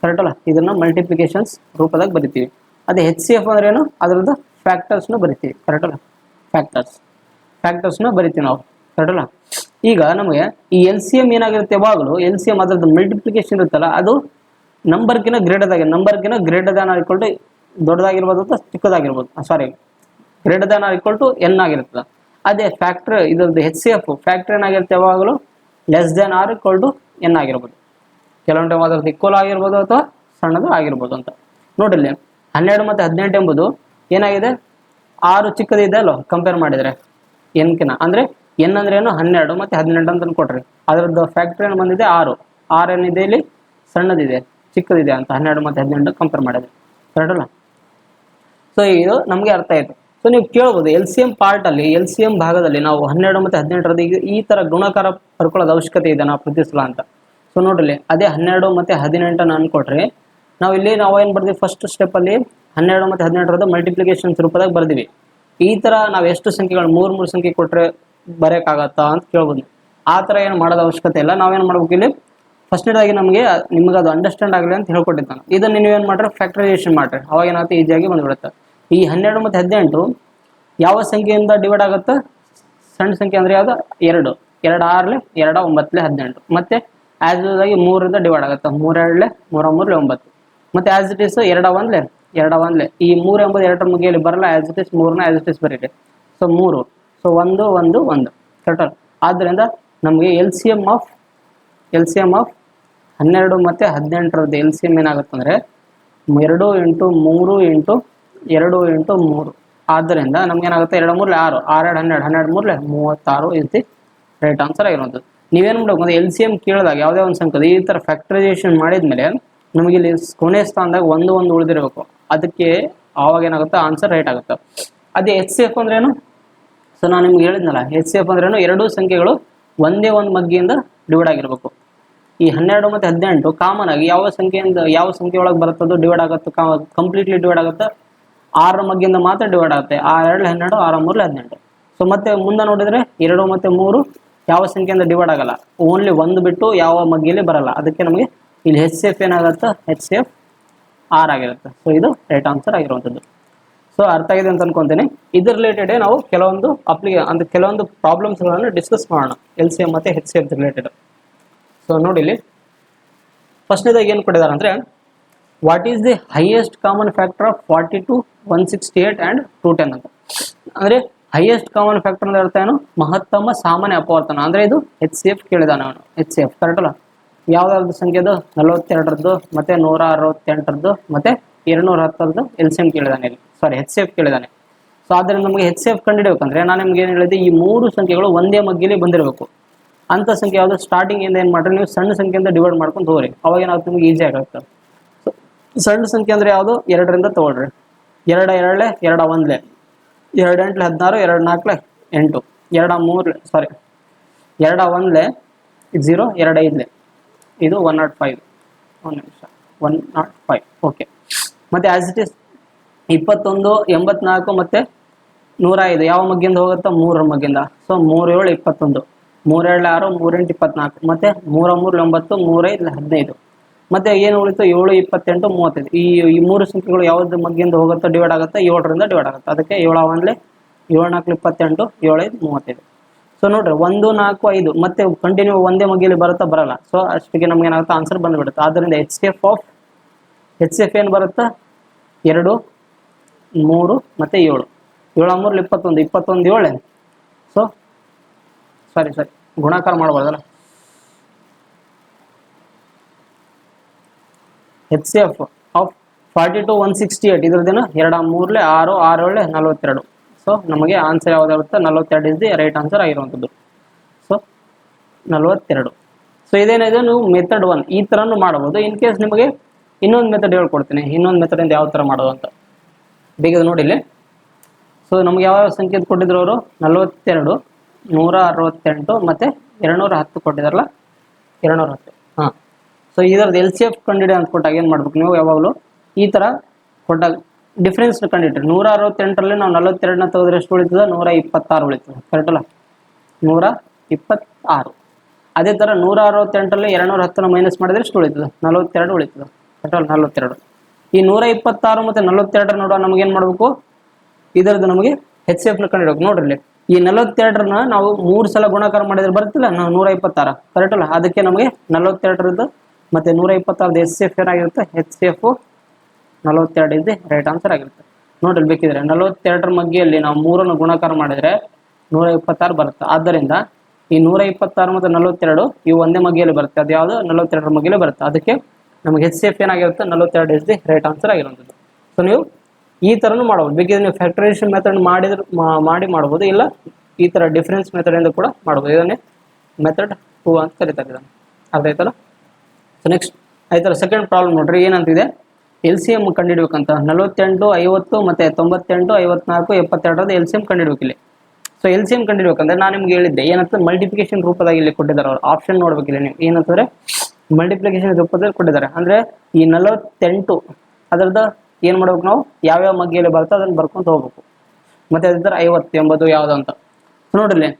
ಕರೆಕ್ಟ್ ಅಲ್ಲ. ಇದನ್ನ ಮಲ್ಟಿಪ್ಲಿಕೇಶನ್ಸ್ ರೂಪದಾಗ ಬರಿತೀವಿ. ಅದೇ ಹೆಚ್ ಸಿ ಎಫ್ ಅಂದ್ರೆ ಏನು, ಅದರದ್ದು ಫ್ಯಾಕ್ಟರ್ಸ್ನ ಬರಿತೀವಿ, ಕರೆಕ್ಟ್ ಅಲ್ಲ. ಫ್ಯಾಕ್ಟರ್ಸ್ನ ಬರಿತೀವಿ ನಾವು, ಕರೆಕ್ಟ್ ಅಲ್ಲ. ಈಗ ನಮಗೆ ಈ ಎಲ್ ಸಿ ಎಮ್ ಏನಾಗಿರುತ್ತೆ, ಯಾವಾಗಲೂ ಎಲ್ ಸಿ ಎಮ್ ಅದರದ್ದು ಮಲ್ಟಿಪ್ಲಿಕೇಶನ್ ಇರುತ್ತಲ್ಲ, ಅದು ನಂಬರ್ಗಿನ ಗ್ರೇಟರ್ ದಾನ್ ಈಕ್ವಲ್ ಟು ದೊಡ್ಡದಾಗಿರ್ಬೋದು ಅಥವಾ ಚಿಕ್ಕದಾಗಿರ್ಬೋದು, sorry greater than equal to N ಆಗಿರ್ತದೆ. ಅದೇ ಫ್ಯಾಕ್ಟರ್ ಇದ್ರದ್ದು ಹೆಚ್ ಸಿ ಎಫ್ ಫ್ಯಾಕ್ಟರ್ ಏನಾಗಿರುತ್ತೆ, ಯಾವಾಗಲೂ less than or equal to N ಆಗಿರ್ಬೋದು. ಕೆಲವೊಂದು ಟೈಮ್ ಅದ್ರದ್ದು ಈಕ್ವಲ್ ಆಗಿರ್ಬೋದು ಅಥವಾ ಸಣ್ಣದು ಆಗಿರ್ಬೋದು ಅಂತ. ನೋಡಿಲ್ಲಿ 12 ಮತ್ತು 18 ಎಂಬುದು ಏನಾಗಿದೆ, 6 ಚಿಕ್ಕದಿದೆ ಅಲ್ವ ಕಂಪೇರ್ ಮಾಡಿದರೆ ಎನ್ಕಿನ. ಅಂದರೆ ಎನ್ ಅಂದ್ರೆ ಏನು 12 ಮತ್ತು 18 ಅಂತ ಕೊಟ್ರಿ. ಅದರದ್ದು ಫ್ಯಾಕ್ಟರ್ ಏನು ಬಂದಿದೆ 6 ಏನಿದೆ ಇಲ್ಲಿ ಸಣ್ಣದಿದೆ ಚಿಕ್ಕದಿದೆ ಅಂತ 12 ಮತ್ತು 18 ಕಂಪೇರ್ ಮಾಡಿದ್ರೆ, ಕರೆಕ್ಟ್ ಅಲ್ಲ. ಸೊ ಇದು ನಮಗೆ ಅರ್ಥ ಆಯಿತು. ಸೊ ನೀವು ಕೇಳ್ಬೋದು ಎಲ್ ಸಿ ಎಮ್ ಪಾರ್ಟಲ್ಲಿ, ಎಲ್ ಸಿ ಎಮ್ ಭಾಗದಲ್ಲಿ ನಾವು 12 ಮತ್ತು 18ರದ್ದು ಈ ಥರ ಗುಣಕಾರ ಬರ್ಕೊಳ್ಳೋದು ಅವಶ್ಯಕತೆ ಇದೆ ನಾವು ಪ್ರತಿ ಸಲ ಅಂತ. ಸೊ ನೋಡ್ರಿ, ಅದೇ 12 ಮತ್ತು 18 ಅನ್ಕೊಟ್ರಿ, ನಾವು ಏನು ಬರ್ತೀವಿ, ಫಸ್ಟ್ ಸ್ಟೆಪ್ಪಲ್ಲಿ 12 ಮತ್ತು 18ರದ್ದು ಮಲ್ಟಿಪ್ಲಿಕೇಶನ್ಸ್ ರೂಪದಾಗ ಬರ್ತೀವಿ. ಈ ಥರ ನಾವು ಎಷ್ಟು ಸಂಖ್ಯೆಗಳು 3 ಸಂಖ್ಯೆ ಕೊಟ್ಟರೆ ಬರೋಕ್ಕಾಗತ್ತಾ ಅಂತ ಕೇಳ್ಬೋದು. ಆ ಥರ ಏನು ಮಾಡೋದು ಅವಶ್ಯಕತೆ ಇಲ್ಲ. ನಾವೇನು ಮಾಡ್ಬೇಕು, ಇಲ್ಲಿ ಫಸ್ಟ್ನೇದಾಗಿ ನಿಮ್ಗೆ ಅದು ಅಂಡರ್ಸ್ಟ್ಯಾಂಡ್ ಆಗಲಿ ಅಂತ ಹೇಳ್ಕೊಟ್ಟಿದ್ದಾನೆ. ಇದನ್ನು ನೀವೇನು ಮಾಡ್ರಿ, ಫ್ಯಾಕ್ಟರೈಸೇಷನ್ ಮಾಡ್ರಿ, ಅವಾಗ ಏನಾಗುತ್ತೆ ಈಸಿಯಾಗಿ ಬಂದ್ಬಿಡುತ್ತೆ. ಈ 12 ಮತ್ತು 18 ಯಾವ ಸಂಖ್ಯೆಯಿಂದ ಡಿವೈಡ್ ಆಗುತ್ತೆ, ಸಣ್ಣ ಸಂಖ್ಯೆ ಅಂದರೆ ಯಾವುದು 2 2 6 2 9 18. ಮತ್ತೆ ಆಸ್ ಯೂಸ್ ಆಗಿ 3ರಿಂದ ಡಿವೈಡ್ ಆಗುತ್ತೆ, 3 2 3 3 9. ಮತ್ತೆ ಆಸ್ ಇಟ್ ಈಸ್ 2 1 2 1 ಈ 3 ಎಂಬುದು 2ರ ಮುಗಿಯಲ್ಲಿ ಬರಲ್ಲ, ಆಸ್ ಇಟ್ ಈಸ್ 3ನ ಆಸ್ ಇಟ್ ಈಸ್ ಬರೀರಿ. So 3 so 1 1 1 correct. ಆದ್ದರಿಂದ ನಮಗೆ ಎಲ್ ಸಿ ಎಮ್ ಆಫ್ 12 ಮತ್ತು 18ರದ್ದು ಎಲ್ ಸಿ ಎಮ್ ಏನಾಗುತ್ತೆ ಅಂದರೆ 2 × 3 × 2 × 3. ಆದ್ದರಿಂದ ನಮ್ಗೇನಾಗುತ್ತೆ 2 3 6 6 2 12 12 3 36 ಇಸ್ ದಿ ರೈಟ್ ಆನ್ಸರ್ ಆಗಿರುವಂಥದ್ದು. ನೀವೇನು ಮಾಡಬೇಕು ಅಂದರೆ ಎಲ್ ಸಿ ಎಮ್ ಕೇಳಿದಾಗ ಯಾವುದೇ ಒಂದು ಸಂಖ್ಯೆ ಈ ಥರ ಫ್ಯಾಕ್ಟರೈಸೇಷನ್ ಮಾಡಿದ್ಮೇಲೆ ನಮಗೆ ಇಲ್ಲಿ ಕೊನೆ ಸ್ಥಾನದಾಗ 1 1 ಉಳಿದಿರಬೇಕು. ಅದಕ್ಕೆ ಆವಾಗ ಏನಾಗುತ್ತೆ ಆನ್ಸರ್ ರೈಟ್ ಆಗುತ್ತೆ. ಅದೇ ಎಚ್ ಸಿ ಎಫ್ ಅಂದ್ರೇನು, ಸೊ ನಾನು ನಿಮ್ಗೆ ಹೇಳಿದ್ನಲ್ಲ, ಎಚ್ ಸಿ ಎಫ್ ಅಂದ್ರೇನು, 2 ಸಂಖ್ಯೆಗಳು ಒಂದೇ ಒಂದು ಮಗ್ಗಿಯಿಂದ ಡಿವೈಡ್ ಆಗಿರಬೇಕು. ಈ 12 ಮತ್ತು 18 ಕಾಮನ್ ಆಗಿ ಯಾವ ಸಂಖ್ಯೆ ಒಳಗೆ ಬರುತ್ತದೋ ಡಿವೈಡ್ ಆಗುತ್ತೆ, ಕಂಪ್ಲೀಟ್ಲಿ ಡಿವೈಡ್ ಆಗುತ್ತೆ, 6 ಮಗ್ಗಿಂದ ಮಾತ್ರ ಡಿವೈಡ್ ಆಗುತ್ತೆ. 6 2 12 6 3 18. ಸೊ ಮತ್ತೆ ಮುಂದೆ ನೋಡಿದರೆ 2 ಮತ್ತು 3 ಯಾವ ಸಂಖ್ಯೆಯಿಂದ ಡಿವೈಡ್ ಆಗಲ್ಲ, ಓನ್ಲಿ 1 ಬಿಟ್ಟು ಯಾವ ಮಗ್ಗಿಯಲ್ಲಿ ಬರಲ್ಲ. ಅದಕ್ಕೆ ನಮಗೆ ಇಲ್ಲಿ ಹೆಚ್ ಸಿ ಎಫ್ ಏನಾಗುತ್ತೆ, ಹೆಚ್ ಸಿ ಎಫ್ 6 ಆಗಿರುತ್ತೆ. ಸೊ ಇದು ರೈಟ್ ಆನ್ಸರ್ ಆಗಿರುವಂಥದ್ದು. ಸೊ ಅರ್ಥ ಆಗಿದೆ ಅಂತ ಅನ್ಕೊಂತೀನಿ. ಇದ್ರ ರಿಲೇಟೆಡ್ ನಾವು ಕೆಲವೊಂದು ಪ್ರಾಬ್ಲಮ್ಸ್ಗಳನ್ನು ಡಿಸ್ಕಸ್ ಮಾಡೋಣ, ಎಲ್ ಸಿ ಎಮ್ ಮತ್ತು H C F related. So ನೋಡಿ ಇಲ್ಲಿ ಫಸ್ಟ್ನೇದಾಗಿ ಏನು ಕೊಟ್ಟಿದ್ದಾರೆ ಅಂದರೆ, what is the highest common factor of 42 168 and 210 ಅಂತ. ಅಂದರೆ ಹೈಯೆಸ್ಟ್ ಕಾಮನ್ ಫ್ಯಾಕ್ಟರ್ ಅಂದ್ರೆ ಅರ್ಥ ಏನು, ಮಹತ್ತಮ ಸಾಮಾನ್ಯ ಅಪವರ್ತನ. ಅಂದರೆ ಇದು ಹೆಚ್ ಸಿ ಎಫ್ ಕೇಳಿದಾನೆ ಅವನು, ಹೆಚ್ ಸಿ ಎಫ್ ಕರೆಕ್ಟ್ ಅಲ್ಲ. ಯಾವ್ದಾದ್ರು ಸಂಖ್ಯೆದು 42ರದ್ದು ಮತ್ತು 168ರದ್ದು ಮತ್ತು 210ರದ್ದು ಎಲ್ ಸಿ ಎಮ್ ಕೇಳಿದಾನೆ ಇಲ್ಲಿ, ಸಾರಿ ಹೆಚ್ ಸಿ ಎಫ್ ಕೇಳಿದಾನೆ. ಸೊ ಆದ್ದರಿಂದ ನಮಗೆ ಹೆಚ್ ಸಿ ಎಫ್ ಕಂಡುಹಿಡಿಯಬೇಕಂದ್ರೆ ನಾನು ನಿಮ್ಗೆ ಏನು ಹೇಳಿದೆ, ಈ 3 ಸಂಖ್ಯೆಗಳು ಒಂದೇ ಮಗ್ಗಿಲಿ ಬಂದಿರಬೇಕು. ಅಂಥ ಸಂಖ್ಯೆ ಯಾವುದು, ಸ್ಟಾರ್ಟಿಂಗಿಂದ ಏನು ಮಾಡ್ರಿ, ನೀವು ಸಣ್ಣ ಸಂಖ್ಯೆಯಿಂದ ಡಿವೈಡ್ ಮಾಡ್ಕೊಂಡು ಹೋಗ್ರಿ, ಅವಾಗ ಏನಾಗುತ್ತೆ ನಿಮ್ಗೆ ಈಸಿ ಆಗುತ್ತೆ. ಸಣ್ಣ ಸಂಖ್ಯೆ ಅಂದರೆ ಯಾವುದು, 2ರಿಂದ ತೊಗೊಳ್ರಿ. 2 2 2 1 2 8 16 2 4 8 2 3 ಸಾರಿ 2 1 0 2 5 ಇದು 105. 105 ಓಕೆ. ಮತ್ತು ಆಸ್ ಇಟ್ ಈಸ್ 21 84 ಮತ್ತು 105 ಯಾವ ಮಗ್ಗಿಂದ ಹೋಗುತ್ತಾ 3 ಮಗ್ಗಿಂದ. ಸೊ 3 7 21, 3 2 6, 3 8 24, ಮತ್ತೆ 3 3 9, 3 5 15. ಮತ್ತೆ ಏನು ಉಳಿತು 7 28 35. ಈ ಮೂರು ಸಂಖ್ಯೆಗಳು ಯಾವ್ದು ಮಗ್ಗಿಂದ ಹೋಗುತ್ತಾ ಡಿವೈಡ್ ಆಗುತ್ತೆ 7ರಿಂದ ಡಿವೈಡ್ ಆಗುತ್ತೆ. ಅದಕ್ಕೆ 7 1 7 4 28, 7 5 35. ಸೊ ನೋಡ್ರಿ 1 4 5 ಮತ್ತೆ ಕಂಟಿನ್ಯೂ ಒಂದೇ ಮಗ್ಗಿಯಲ್ಲಿ ಬರುತ್ತಾ ಬರಲ್ಲ. ಸೊ ಅಷ್ಟಿಗೆ ನಮ್ಗೆ ಏನಾಗುತ್ತೆ ಆನ್ಸರ್ ಬಂದ್ಬಿಡುತ್ತೆ. ಆದ್ದರಿಂದ ಎಚ್ ಸಿ ಎಫ್ ಏನು ಬರುತ್ತಾ 2 3 ಮತ್ತೆ 7. 7 3 21, 21 7. ಸೊ ಸಾರಿ ಗುಣಾಕಾರ ಮಾಡಬಾರ್ದಲ್ಲ. ಎಚ್ ಸಿ ಎಫ್ ಆಫ್ 42 168 ಇದ್ರದ್ದೇನು 2 3 6 6 7 42. ಸೊ ನಮಗೆ ಆನ್ಸರ್ ಯಾವುದಾಗುತ್ತೆ 42 ಇಸ್ ದಿ ರೈಟ್ ಆನ್ಸರ್ ಆಗಿರುವಂಥದ್ದು. ಸೊ 42. ಸೊ ಇದೇನಿದೆ ನೀವು ಮೆಥಡ್ 1 ಈ ಥರನೂ ಮಾಡಬಹುದು. ಇನ್ ಕೇಸ್ ನಿಮಗೆ ಇನ್ನೊಂದು ಮೆಥಡ್ ಹೇಳ್ಕೊಡ್ತೀನಿ. ಇನ್ನೊಂದು ಮೆಥಡಿಂದ ಯಾವ ಥರ ಮಾಡೋದು ಅಂತ ಬೇಗ ನೋಡಿ ಇಲ್ಲಿ. ಸೊ ನಮ್ಗೆ ಯಾವ ಸಂಖ್ಯೆ ಕೊಟ್ಟಿದ್ರು ಅವರು 42 168 ಮತ್ತು 210 ಕೊಟ್ಟಿದಾರಲ್ಲ 210. ಹಾಂ, ಸೊ ಇದರದ್ದು ಎಲ್ ಸಿ ಎಫ್ ಕಂಡಿಡಿ ಅಂತ ಕೊಟ್ಟಾಗ ಏನು ಮಾಡ್ಬೇಕು ನೀವು ಯಾವಾಗಲೂ ಈ ಥರ ಕೊಟ್ಟಾಗ ಡಿಫ್ರೆನ್ಸ್ ಕಂಡಿಡ್ರಿ. 168ರಲ್ಲಿ ನಾವು 42ನ ತೆಗೆದ್ರೆ ಎಷ್ಟು ಉಳಿತದೆ 126 ಉಳಿತದೆ. ಕರೆಕ್ಟ್ ಅಲ್ಲ 126. ಅದೇ ಥರ 168ರಲ್ಲಿ 210ನ ಮೈನಸ್ ಮಾಡಿದ್ರೆ ಎಷ್ಟು ಉಳಿತದೆ 42 ಉಳಿತದೆ. ಕರೆಕ್ಟ್ ಅಲ್ಲ 42. ಈ 126 ಮತ್ತು 42 ನೋಡುವ ನಮಗೇನು ಮಾಡಬೇಕು ಇದರದ್ದು ನಮಗೆ ಎಚ್ ಸಿ ಎಫ್ನ ಕಂಡಿಡ್ಬೇಕು. ನೋಡ್ರಿ ಇಲ್ಲಿ ಈ 42ರನ್ನ ನಾವು 3 ಸಲ ಗುಣಾಕಾರ ಮಾಡಿದ್ರೆ ಬರುತ್ತಿಲ್ಲ ನಾವು 126. ಕರೆಕ್ಟ್ ಅಲ್ಲ. ಅದಕ್ಕೆ ನಮಗೆ 42ರದ್ದು ಮತ್ತು 126 ಎಚ್ ಸಿ ಎಫ್ ಏನಾಗಿರುತ್ತೆ ಎಚ್ ಸಿ ಎಫ್ 42 ಇದೆ ರೈಟ್ ಆನ್ಸರ್ ಆಗಿರುತ್ತೆ. ನೋಡ್ರಿ ಬೇಕಿದ್ರೆ 42ರ ಮಗ್ಗಿಯಲ್ಲಿ ನಾವು 3ಅನ್ನು ಗುಣಾಕಾರ ಮಾಡಿದರೆ 126 ಬರುತ್ತೆ. ಆದ್ದರಿಂದ ಈ 126 ಮತ್ತು 42 ಇವು ಒಂದೇ ಮಗ್ಗಿಯಲ್ಲಿ ಬರುತ್ತೆ. ಅದು ಯಾವುದು 42ರ ಮಗ್ಗಿಯಲ್ಲಿ ಬರುತ್ತೆ. ಅದಕ್ಕೆ ನಮಗೆ ಎಚ್ ಸಿ ಎಫ್ ಏನಾಗಿರುತ್ತೆ 42 ಇಸ್ ದಿ ರೈಟ್ ಆನ್ಸರ್ ಆಗಿರುವಂಥದ್ದು. ಸೊ ನೀವು ಈ ಥರನೂ ಮಾಡ್ಬೋದು. ಬೇಕಿದ್ರೆ ನೀವು ಫ್ಯಾಕ್ಟರೈಸೇಷನ್ ಮೆಥಡ್ ಮಾಡ್ಬೋದು, ಇಲ್ಲ ಈ ಥರ ಡಿಫ್ರೆನ್ಸ್ ಮೆಥಡಿಂದ ಕೂಡ ಮಾಡ್ಬೋದು. ಇದನ್ನೇ ಮೆಥಡ್ 2 ಅಂತ ಕರೀತಾರೆ. ಇದನ್ನು ಅರ್ಥ ಆಯ್ತಲ್ಲ. ಸೊ ನೆಕ್ಸ್ಟ್ ಆಯ್ತಲ್ಲ ಸೆಕೆಂಡ್ ಪ್ರಾಬ್ಲಮ್ ನೋಡ್ರಿ ಏನಂತಿದೆ ಎಲ್ ಸಿ ಎಮ್ ಕಂಡುಹಿಡ್ಬೇಕಂತ. 48 50 ಮತ್ತು 98 54 72 ಎಲ್ ಸಿ ಎಮ್ ಕಂಡುಹಿಡ್ಬೇಕು ಇಲ್ಲಿ. ಸೊ ಎಲ್ ಸಿ ಎಮ್ ಕಂಡುಹಿಡ್ಬೇಕಂದ್ರೆ ನಾನು ನಿಮ್ಗೆ ಹೇಳಿದ್ದೆ ಏನಂತ ಮಲ್ಟಿಪ್ಲಿಕೇಶನ್ ರೂಪದಾಗ ಇಲ್ಲಿ ಕೊಟ್ಟಿದ್ದಾರೆ. ಅವರು ಆಪ್ಷನ್ ನೋಡ್ಬೇಕಿಲ್ಲ ನೀವು ಏನಂತಂದ್ರೆ ಮಲ್ಟಿಪ್ಲಿಕೇಶನ್ ರೂಪದಲ್ಲಿ ಕೊಟ್ಟಿದ್ದಾರೆ. ಅಂದರೆ ಈ 48 ಅದರದ್ದು ಏನು ಮಾಡ್ಬೇಕು ನಾವು ಯಾವ್ಯಾವ ಮಗ್ಗಿಯಲ್ಲಿ ಬರ್ತೋ ಅದನ್ನು ಬರ್ಕೊಂತ ಹೋಗ್ಬೇಕು. ಮತ್ತು ಅದ್ರ 50 80 ಯಾವುದು ಅಂತ ನೋಡ್ರಿ.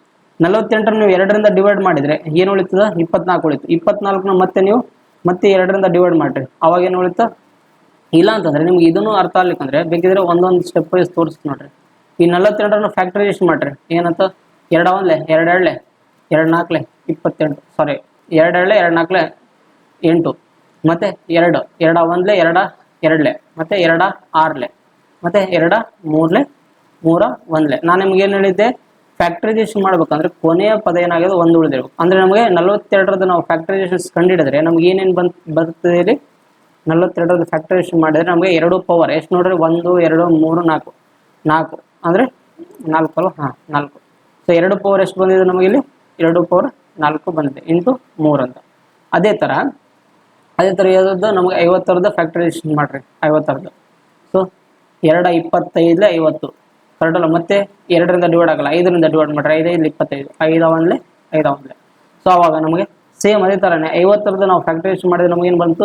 48 ನೀವು 2ರಿಂದ ಡಿವೈಡ್ ಮಾಡಿದರೆ ಏನು ಉಳಿತದ 24 ಉಳಿತು. 24ನ ಮತ್ತೆ 2ರಿಂದ ಡಿವೈಡ್ ಮಾಡಿರಿ ಅವಾಗ ಏನು ಉಳಿತ. ಇಲ್ಲ ಅಂತಂದ್ರೆ ನಿಮ್ಗೆ ಇದನ್ನು ಅರ್ಥ ಆಗ್ಲಿಕ್ಕಂದ್ರೆ ಬೇಕಿದ್ರೆ ಒಂದೊಂದು ಸ್ಟೆಪ್ ವೈಸ್ ತೋರಿಸ್ತೀನಿ ನೋಡ್ರಿ. ಈ 42ರನ್ನ ಫ್ಯಾಕ್ಟರೈಸೇಷನ್ ಮಾಡ್ರಿ. ಏನಂತ 2 1 2 2 2 4 28 ಸಾರಿ 2 2 2 4 8 ಮತ್ತೆ 2 2 1 2 2 ಮತ್ತೆ 2 6 ಮತ್ತೆ 2 3 3 1. ನಾನು ನಿಮ್ಗೆ ಏನು ಹೇಳಿದ್ದೆ ಫ್ಯಾಕ್ಟರೈಸೇಷನ್ ಮಾಡ್ಬೇಕಂದ್ರೆ ಕೊನೆಯ ಪದ ಏನಾಗಿದೆ 1 ಉಳಿದಿರ್ಬೇಕು. ಅಂದ್ರೆ ನಮಗೆ 42ರದ್ದು ನಾವು ಫ್ಯಾಕ್ಟರೈಸೇಷನ್ ಕಂಡಿಡಿದ್ರೆ ನಮ್ಗೆ ಏನೇನು ಬರ್ತದೆ ಇಲ್ಲಿ 42ರದ್ದು ಫ್ಯಾಕ್ಟರೈಸೇಷನ್ ಮಾಡಿದ್ರೆ ನಮಗೆ 2 ಪವರ್ ಎಷ್ಟು ನೋಡ್ರಿ 1 2 3 4 4 ಅಂದರೆ 4 ಅಲ್ವ. ಹಾಂ 4. ಸೊ 2 ಪವರ್ ಎಷ್ಟು ಬಂದಿದೆ ನಮಗೆ ಇಲ್ಲಿ 2 ಪವರ್ 4 ಬಂದಿದೆ ಇಂಟು 3 ಅಂತ. ಅದೇ ಥರ ಯಾವ್ದು ನಮಗೆ 50ರದ್ದು ಫ್ಯಾಕ್ಟರೈಸೇಷನ್ ಮಾಡಿರಿ 50ರದ್ದು. ಸೊ 2 25 50 ಕರೆಕ್ಟ್ ಅಲ್ಲ. ಮತ್ತೆ 2ರಿಂದ ಡಿವೈಡ್ ಆಗಲ್ಲ 5ರಿಂದ ಡಿವೈಡ್ ಮಾಡಿರಿ 5 5 25 5 1 5 1. ಸೊ ಅವಾಗ ನಮಗೆ ಸೇಮ್ ಅದೇ ಥರನೇ 50ರದ್ದು ನಾವು ಫ್ಯಾಕ್ಟರೈಸೇಷನ್ ಮಾಡಿದ್ರೆ ನಮಗೇನು ಬಂತು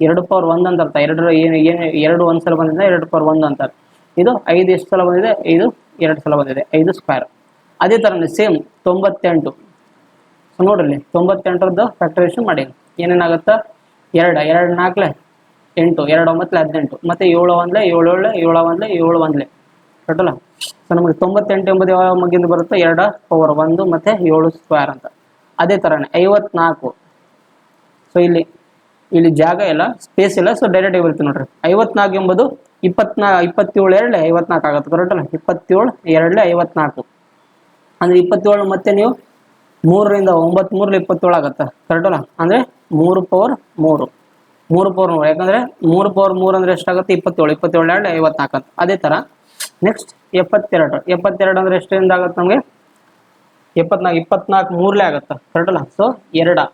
2 ಪವರ್ 1 ಅಂತ ಅರ್ಥ. 2 ಒಂದು ಸಲ ಬಂದಿದೆ 2 ಪವರ್ 1 ಅಂತಾರೆ. ಇದು 5 ಎಷ್ಟು ಸಲ ಬಂದಿದೆ 5 2 ಸಲ ಬಂದಿದೆ 5 ಸ್ಕ್ವೇರ್. ಅದೇ ಥರನೇ ಸೇಮ್ 98. ಸೊ ನೋಡ್ರಿ 98ರದ್ದು ಫ್ಯಾಕ್ಟರೈಸೇಷನ್ ಮಾಡಿ ಏನೇನಾಗುತ್ತಾ 2 2 4 8 2 9 18 ಮತ್ತೆ 7 1 7 7 7 1 7 1 ಕರೆಕ್ಟಲ್ಲ. ಸೊ ನಮಗೆ 98 ಎಂಬುದು ಯಾವ ಮಗ್ಗಿಂದ ಬರುತ್ತೆ 2 ಪವರ್ 1 ಮತ್ತು 7 ಸ್ಕ್ವೇರ್ ಅಂತ. ಅದೇ ಥರನೇ 54. ಸೊ ಇಲ್ಲಿ ಜಾಗ ಇಲ್ಲ ಸ್ಪೇಸ್ ಇಲ್ಲ. ಸೊ ಡೈರೆಕ್ಟಾಗಿ ಬರುತ್ತೆ ನೋಡ್ರಿ 54 ಎಂಬುದು 27 2 54 ಆಗುತ್ತೆ ಕರೆಕ್ಟಲ್ಲ. 27 2 54 ಅಂದರೆ 27 ಮತ್ತೆ ನೀವು 3ರಿಂದ 9 3 27 ಆಗುತ್ತೆ ಕರೆಕ್ಟಲ್ಲ. ಅಂದರೆ 3 ಪವರ್ 3 ಯಾಕಂದರೆ 3 ಪವರ್ 3 ಅಂದರೆ ಎಷ್ಟಾಗುತ್ತೆ 27 2 54 ಅಂತ. ಅದೇ ಥರ ನೆಕ್ಸ್ಟ್ 72 ಅಂದರೆ ಎಷ್ಟರಿಂದ ಆಗುತ್ತೆ ನಮಗೆ 24 3 ಆಗುತ್ತೆ ಕರೆಕ್ಟಲ್ಲ. ಸೊ 2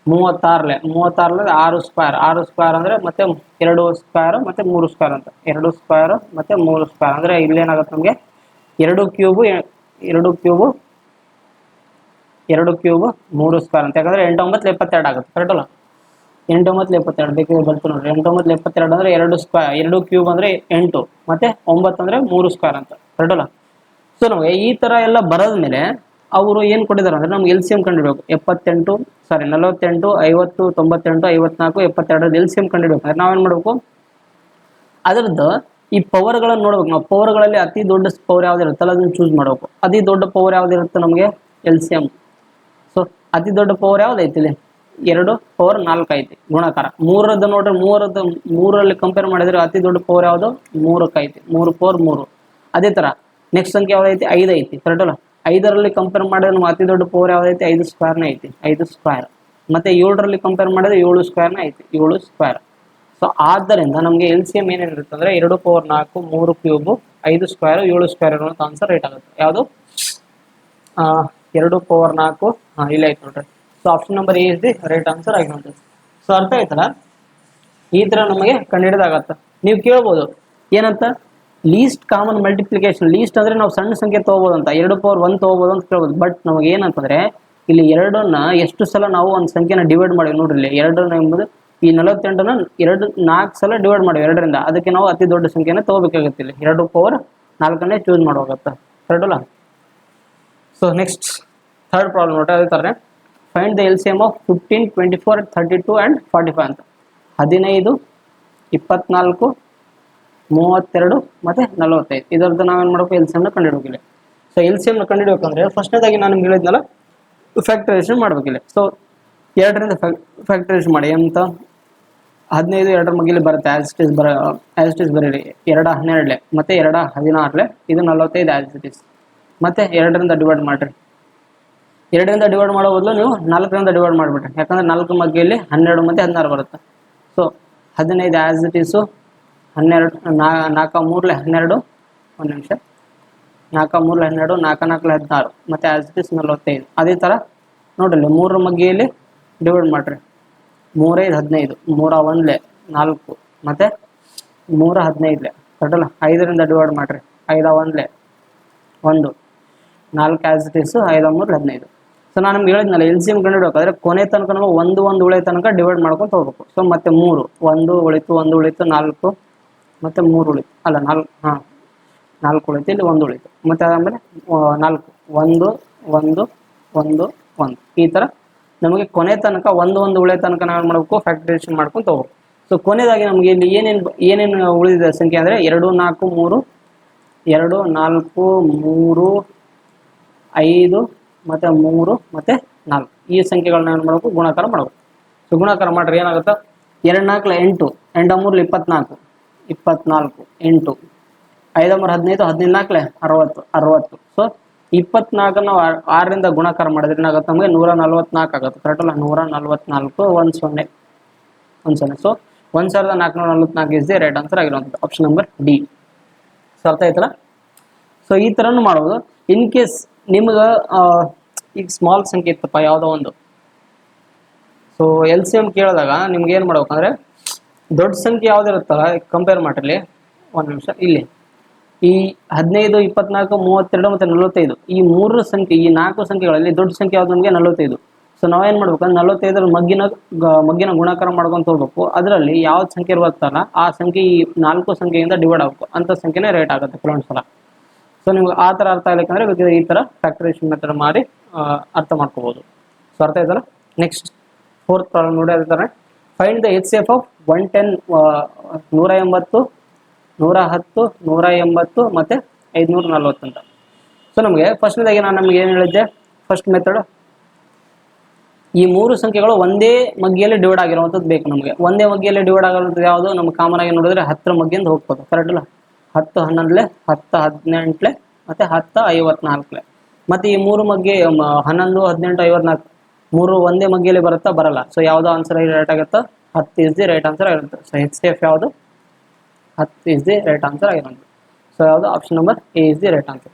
36 6 ಸ್ಕ್ವೇರ್ ಅಂದರೆ ಮತ್ತೆ 2 ಸ್ಕ್ವೇರ್ ಮತ್ತು 3 ಸ್ಕ್ವೇರ್ ಅಂತ 2 ಸ್ಕ್ವೇರ್ ಮತ್ತು 3 ಸ್ಕ್ವೇರ್ ಅಂದರೆ ಇಲ್ಲೇನಾಗುತ್ತೆ ನಮಗೆ 2 ಕ್ಯೂಬ್ 3 ಸ್ಕ್ವೇರ್ ಅಂತ. ಯಾಕಂದರೆ 8 9 72 ಆಗುತ್ತೆ ಕರೆಕ್ಟಲ್ಲ. 8×9 = 72 ಬೇಕಿದ್ರೆ ಬರ್ತು ನೋಡ್ರಿ. 8×9 = 72 ಅಂದ್ರೆ 2 ಕ್ಯೂಬ್ ಅಂದ್ರೆ 8 ಮತ್ತೆ 9 ಅಂದ್ರೆ 3 ಸ್ಕ್ವೇರ್ ಅಂತ ಕರೆಕ್ಟ್ ಅಲ್ಲ. ಸೊ ನಮಗೆ ಈ ತರ ಎಲ್ಲ ಬರೋದ್ಮೇಲೆ ಅವರು ಏನ್ ಕೊಟ್ಟಿದ್ದಾರೆ ಅಂದ್ರೆ ನಮ್ಗೆ ಎಲ್ ಸಿ ಎಂ ಕಂಡಿಡ್ಬೇಕು. 48 48 50 98 54 72 ಎಲ್ ಸಿ ಎಂ ಕಂಡಿಡ್ಬೇಕು. ನಾವೇನ್ ಮಾಡ್ಬೇಕು, ಅದರದ್ದು ಈ ಪವರ್ಗಳನ್ನು ನೋಡ್ಬೇಕು. ನಾವು ಪವರ್ಗಳಲ್ಲಿ ಅತಿ ದೊಡ್ಡ ಪವರ್ ಯಾವ್ದು ಇರುತ್ತಲ್ಲ ಅದನ್ನ ಚೂಸ್ ಮಾಡ್ಬೇಕು. ಅತಿ ದೊಡ್ಡ ಪವರ್ ಯಾವ್ದಿರುತ್ತೆ ನಮಗೆ, ಎಲ್ ಸಿ ಎಂ. ಸೊ ಅತಿ ದೊಡ್ಡ ಪವರ್ ಯಾವ್ದೈತಿ ಇಲ್ಲಿ, 2 ಪವರ್ 4 ಐತಿ ಗುಣಾಕಾರ. ಮೂರದ್ದು ನೋಡ್ರಿ, ಮೂರಲ್ಲಿ ಕಂಪೇರ್ ಮಾಡಿದ್ರೆ ಅತಿ ದೊಡ್ಡ ಪವರ್ ಯಾವುದು, 3 ಐತಿ. 3 ಪವರ್ 3. ಅದೇ ತರ ನೆಕ್ಸ್ಟ್ ಸಂಖ್ಯೆ ಯಾವ್ದೈತಿ, 5 ಐತಿ ಕರೆಕ್ಟ್ ಅಲ್ಲ. 5ರಲ್ಲಿ ಕಂಪೇರ್ ಮಾಡಿದ್ರೆ ನಮ್ಮ ಅತಿ ದೊಡ್ಡ ಪವರ್ ಯಾವ್ದೈತಿ, 5 ಸ್ಕ್ವೇರ್ನೇ ಐತಿ, 5 ಸ್ಕ್ವೇರ್. ಮತ್ತೆ 7ರಲ್ಲಿ ಕಂಪೇರ್ ಮಾಡಿದ್ರೆ 7 ಸ್ಕ್ವೇರ್ನೇ ಐತಿ, 7 ಸ್ಕ್ವೇರ್. ಸೊ ಆದ್ದರಿಂದ ನಮಗೆ ಎಲ್ ಸಿ ಎಂ ಏನೇನಿರುತ್ತೆ ಅಂದ್ರೆ 2 ಪವರ್ 4 3 ಕ್ಯೂಬ್ 5 ಸ್ಕ್ವೇರ್ 7 ಸ್ಕ್ವೇರ್ ಅನ್ನೋ ಆನ್ಸರ್ ರೈಟ್ ಆಗುತ್ತೆ. ಯಾವುದು 2 ಪವರ್ 4 ಇಲ್ಲ ಐತೆ ನೋಡ್ರಿ. So option number A is the right answer ಆಗಿರುತ್ತೆ. ಸೊ ಅರ್ಥ ಆಯ್ತಲ್ಲ, ಈ ತರ ನಮಗೆ ಕಂಡುಹಿಡಿದಾಗತ್ತೆ. ನೀವು ಕೇಳ್ಬೋದು ಏನಂತ, ಲೀಸ್ಟ್ ಕಾಮನ್ ಮಲ್ಟಿಪ್ಲಿಕೇಶನ್. ಲೀಸ್ಟ್ ಅಂದ್ರೆ ನಾವು ಸಣ್ಣ ಸಂಖ್ಯೆ ತಗೋಬಹುದು ಅಂತ, 2 ಪವರ್ 1 ತಗೋಬಹುದು ಅಂತ ಕೇಳ್ಬೋದು. ಬಟ್ ನಮಗೆ ಏನಂತಂದ್ರೆ ಇಲ್ಲಿ 2ನ್ನ ಎಷ್ಟು ಸಲ ನಾವು ಒಂದು ಸಂಖ್ಯೆನ ಡಿವೈಡ್ ಮಾಡಿವಿ ನೋಡ್ರಿ. ಇಲ್ಲಿ 2 ಎಂಬುದು ಈ 48ನ 4 ಸಲ ಡಿವೈಡ್ ಮಾಡಿವಿ 2ರಿಂದ. ಅದಕ್ಕೆ ನಾವು ಅತಿ ದೊಡ್ಡ ಸಂಖ್ಯೆನ ತಗೋಬೇಕಾಗುತ್ತೆ. ಇಲ್ಲಿ 2 ಪವರ್ 4ನ್ನೇ ಚೂಸ್ ಮಾಡುವಾಗತ್ತೆ ಕರೆಕ್ಟ್ ಅಲ್ಲ. ಸೊ ನೆಕ್ಸ್ಟ್ ಥರ್ಡ್ ಪ್ರಾಬ್ಲಮ್ ನೋಡ್ರಿ. ಅದೇ ತರ find the L C M of 15 24 32 and 45 ಅಂತ. 15 24 32 ಮತ್ತೆ 45 ಇದರದ್ದು ನಾವೇನ್ ಮಾಡಬೇಕು, ಎಲ್ ಸಿ ಎಮ್ ನ ಕಂಡುಹಿಡಬೇಕಿಲ್ಲ. ಸೊ ಎಲ್ ಸಿ ಎಮ್ ನ ಕಂಡುಹಿಡಬೇಕಂದ್ರೆ ಫಸ್ಟ್ನೇದಾಗಿ ನಾನು ನಿಮ್ಗೆ ಹೇಳಿದ್ನಲ್ಲ, ಫ್ಯಾಕ್ಟರೈಸೇಷನ್ ಮಾಡ್ಬೇಕಿಲ್ಲ. ಸೊ 2ರಿಂದ ಫ್ಯಾಕ್ಟರೈಸೇಷನ್ ಮಾಡಿ. ಅಂತ 15 2ರ ಮಗ್ಗಿಲಿ ಬರುತ್ತೆ, ಆಸ್ ಇಟ್ ಇಸ್ ಬರೀರಿ. 2 12 ಮತ್ತೆ 2 16 ಇದು 45 ಆಸ್ ಇಟ್ ಇಸ್. ಮತ್ತೆ 2ರಿಂದ ಡಿವೈಡ್ ಮಾಡ್ರಿ. 2ರಿಂದ ಡಿವೈಡ್ ಮಾಡೋ ಬದಲು ನೀವು 4ರಿಂದ ಡಿವೈಡ್ ಮಾಡಿಬಿಟ್ರಿ. ಯಾಕಂದ್ರೆ 4 ಮಗ್ಗಿಯಲ್ಲಿ 12 ಮತ್ತೆ 16 ಬರುತ್ತೆ. ಸೊ 15 ಆಸ್ ಇಟ್ ಇಸ್ 12 4 3 12 ಒಂದು ನಿಮಿಷ 4 3 12 4 4 16 ಮತ್ತೆ ಆಸ್ ಇಟ್ ಇಸ್ 45. ಅದೇ ತರ ನೋಡ್ರಿ 3ರ ಮಗ್ಗಿಯಲ್ಲಿ ಡಿವೈಡ್ ಮಾಡ್ರಿ. 3 5 15 3 1 4 ಮತ್ತೆ 3 15 ಕರೆಕ್ಟ್ ಅಲ್ಲ. 5ರಿಂದ ಡಿವೈಡ್ ಮಾಡ್ರಿ. 5 1 1 4 ಆಸ್ ಇಟ್ ಇಸ್ 5 3 15. ಸೊ ನಾನು ನಿಮ್ಗೆ ಹೇಳಿದ್ನಲ್ಲ, ಎಲ್ ಸಿ ಎಂ ಕಂಡುಹಿಡಬೇಕಾದ್ರೆ ಕೊನೆ ತನಕ ನಾವು ಒಂದು ಉಳಿದ ತನಕ ಡಿವೈಡ್ ಮಾಡ್ಕೊಂಡು ಹೋಗ್ಬೇಕು. ಸೊ ಮತ್ತೆ 3 1 ಉಳಿತು 1 ಉಳಿತು 4 ಮತ್ತೆ 3 ಉಳಿತು ಅಲ್ಲ 4 ಉಳಿತು, ಇಲ್ಲಿ 1 ಉಳಿತು. ಮತ್ತೆ ಅದಾದ್ಮೇಲೆ 4 1 1 1 1 ಈ ತರ ನಮಗೆ ಕೊನೆ ತನಕ ಒಂದು ಉಳಿದ ತನಕ ನಾವು ಮಾಡಬೇಕು, ಫ್ಯಾಕ್ಟರೈಸೇಷನ್ ಮಾಡ್ಕೊಂಡು ಹೋಗ್ಬೇಕು. ಸೊ ಕೊನೆಯದಾಗಿ ನಮಗೆ ಇಲ್ಲಿ ಏನೇನು ಉಳಿದಿದೆ ಸಂಖ್ಯೆ ಅಂದರೆ 2 4 3 2 4 3 5 ಮತ್ತೆ 3 ಮತ್ತೆ 4 ಈ ಸಂಖ್ಯೆಗಳನ್ನ ಏನು ಮಾಡಬೇಕು, ಗುಣಾಕಾರ ಮಾಡಬೇಕು. ಸೊ ಗುಣಾಕಾರ ಮಾಡ್ರೆ ಏನಾಗುತ್ತೆ, 2 4 8 8 3 24 24 8 5 3 15 14 60 60. ಸೊ 24 ನಾವು 6ರಿಂದ ಗುಣಾಕಾರ ಮಾಡಿದ್ರೆ ಏನಾಗುತ್ತೆ, ನಮಗೆ 144 ಆಗುತ್ತೆ ಕರೆಕ್ಟ್ ಅಲ್ಲ. 144 1 0. So 1444 is the right answer ಆಗಿರುವಂಥದ್ದು ಆಪ್ಷನ್ ನಂಬರ್ ಡಿ. ಸೊ ಅರ್ಥ ಆಯ್ತಲ್ಲ. ಸೊ ಈ ಥರನೂ ಮಾಡ್ಬೋದು. ಇನ್ ಕೇಸ್ ನಿಮ್ಗೆ ಈಗ ಸ್ಮಾಲ್ ಸಂಖ್ಯೆ ಇತ್ತಪ್ಪ ಯಾವುದೋ ಒಂದು, ಸೊ ಎಲ್ ಸಿ ಎಮ್ ಕೇಳಿದಾಗ ನಿಮ್ಗೆ ಏನು ಮಾಡ್ಬೇಕಂದ್ರೆ ದೊಡ್ಡ ಸಂಖ್ಯೆ ಯಾವುದಿರುತ್ತಲ್ಲ ಕಂಪೇರ್ ಮಾಡಿರಲಿ. ಒಂದು ನಿಮಿಷ, ಇಲ್ಲಿ ಈ 15 24 32 ಮತ್ತು 45 ಈ 3 ಸಂಖ್ಯೆ, ಈ 4 ಸಂಖ್ಯೆಗಳಲ್ಲಿ ದೊಡ್ಡ ಸಂಖ್ಯೆ ಯಾವ್ದು ನಮಗೆ 45. ಸೊ ನಾವೇನು ಮಾಡ್ಬೇಕಂದ್ರೆ 45ರ ಮಗ್ಗಿನ ಗುಣಾಕಾರ ಮಾಡ್ಕೊಂತ ಹೋಗ್ಬೇಕು. ಅದರಲ್ಲಿ ಯಾವ ಸಂಖ್ಯೆ ಇರುತ್ತಲ್ಲ ಆ ಸಂಖ್ಯೆ ಈ 4 ಸಂಖ್ಯೆಯಿಂದ ಡಿವೈಡ್ ಆಗಬೇಕು, ಅಂತ ಸಂಖ್ಯೆನೇ ರೇಟ್ ಆಗುತ್ತೆ ಕೆಲವೊಂದು ಸಲ. ಸೊ ನಿಮ್ಗೆ ಆ ಥರ ಅರ್ಥ ಆಗ್ಲಿಕ್ಕಂದ್ರೆ ಬೇಕಿದ್ರೆ ಈ ಥರ ಫ್ಯಾಕ್ಟರೈಸೇಷನ್ ಮೆಥಡ್ ಮಾಡಿ ಅರ್ಥ ಮಾಡ್ಕೋಬೋದು. ಸೊ ಅರ್ಥ ಆಯ್ತಲ್ಲ. ನೆಕ್ಸ್ಟ್ ಫೋರ್ತ್ ಪ್ರಾಬ್ಲಮ್ ನೋಡಿ. ಅದೇ ಥರ find the H C F of 110 180 110 180 ಮತ್ತು 540 ಅಂತ. ಸೊ ನಮಗೆ ಫಸ್ಟ್ನೇದಾಗಿ ನಾನು ನಮಗೆ ಏನು ಹೇಳಿದ್ದೆ, ಫಸ್ಟ್ ಮೆಥಡ್ ಈ 3 ಸಂಖ್ಯೆಗಳು ಒಂದೇ ಮಗ್ಗಿಯಲ್ಲಿ ಡಿವೈಡ್ ಆಗಿರುವಂಥದ್ದು ಬೇಕು ನಮಗೆ. ಒಂದೇ ಮಗ್ಗಿಯಲ್ಲಿ ಡಿವೈಡ್ ಆಗಿರುವಂಥದ್ದು ಯಾವುದು, ನಮ್ಗೆ ಕಾಮನ್ ಆಗಿ ನೋಡಿದ್ರೆ 10ರ ಮಗ್ಗಿಯಿಂದ ಹೋಗ್ಬೋದು ಕರೆಕ್ಟ್ ಅಲ್ಲ. 10 11 10 18 ಮತ್ತು 10 54. ಮತ್ತು ಈ 3 ಮಗ್ಗಿ 11 18 54 3 ಒಂದೇ ಮಗ್ಗಿಯಲ್ಲಿ ಬರುತ್ತಾ, ಬರಲ್ಲ. ಸೊ ಯಾವುದು ಆನ್ಸರ್ ರೈಟ್ ಆಗುತ್ತಾ, 10 ಇಸ್ ದಿ ರೈಟ್ ಆನ್ಸರ್ ಆಗಿರುತ್ತೆ. ಸೊ ಎಚ್ ಸಿ ಎಫ್ ಯಾವುದು, 10 ಇಸ್ ದಿ ರೈಟ್ ಆನ್ಸರ್ ಆಗಿರುತ್ತೆ. ಸೊ ಯಾವುದು option number A is the right answer.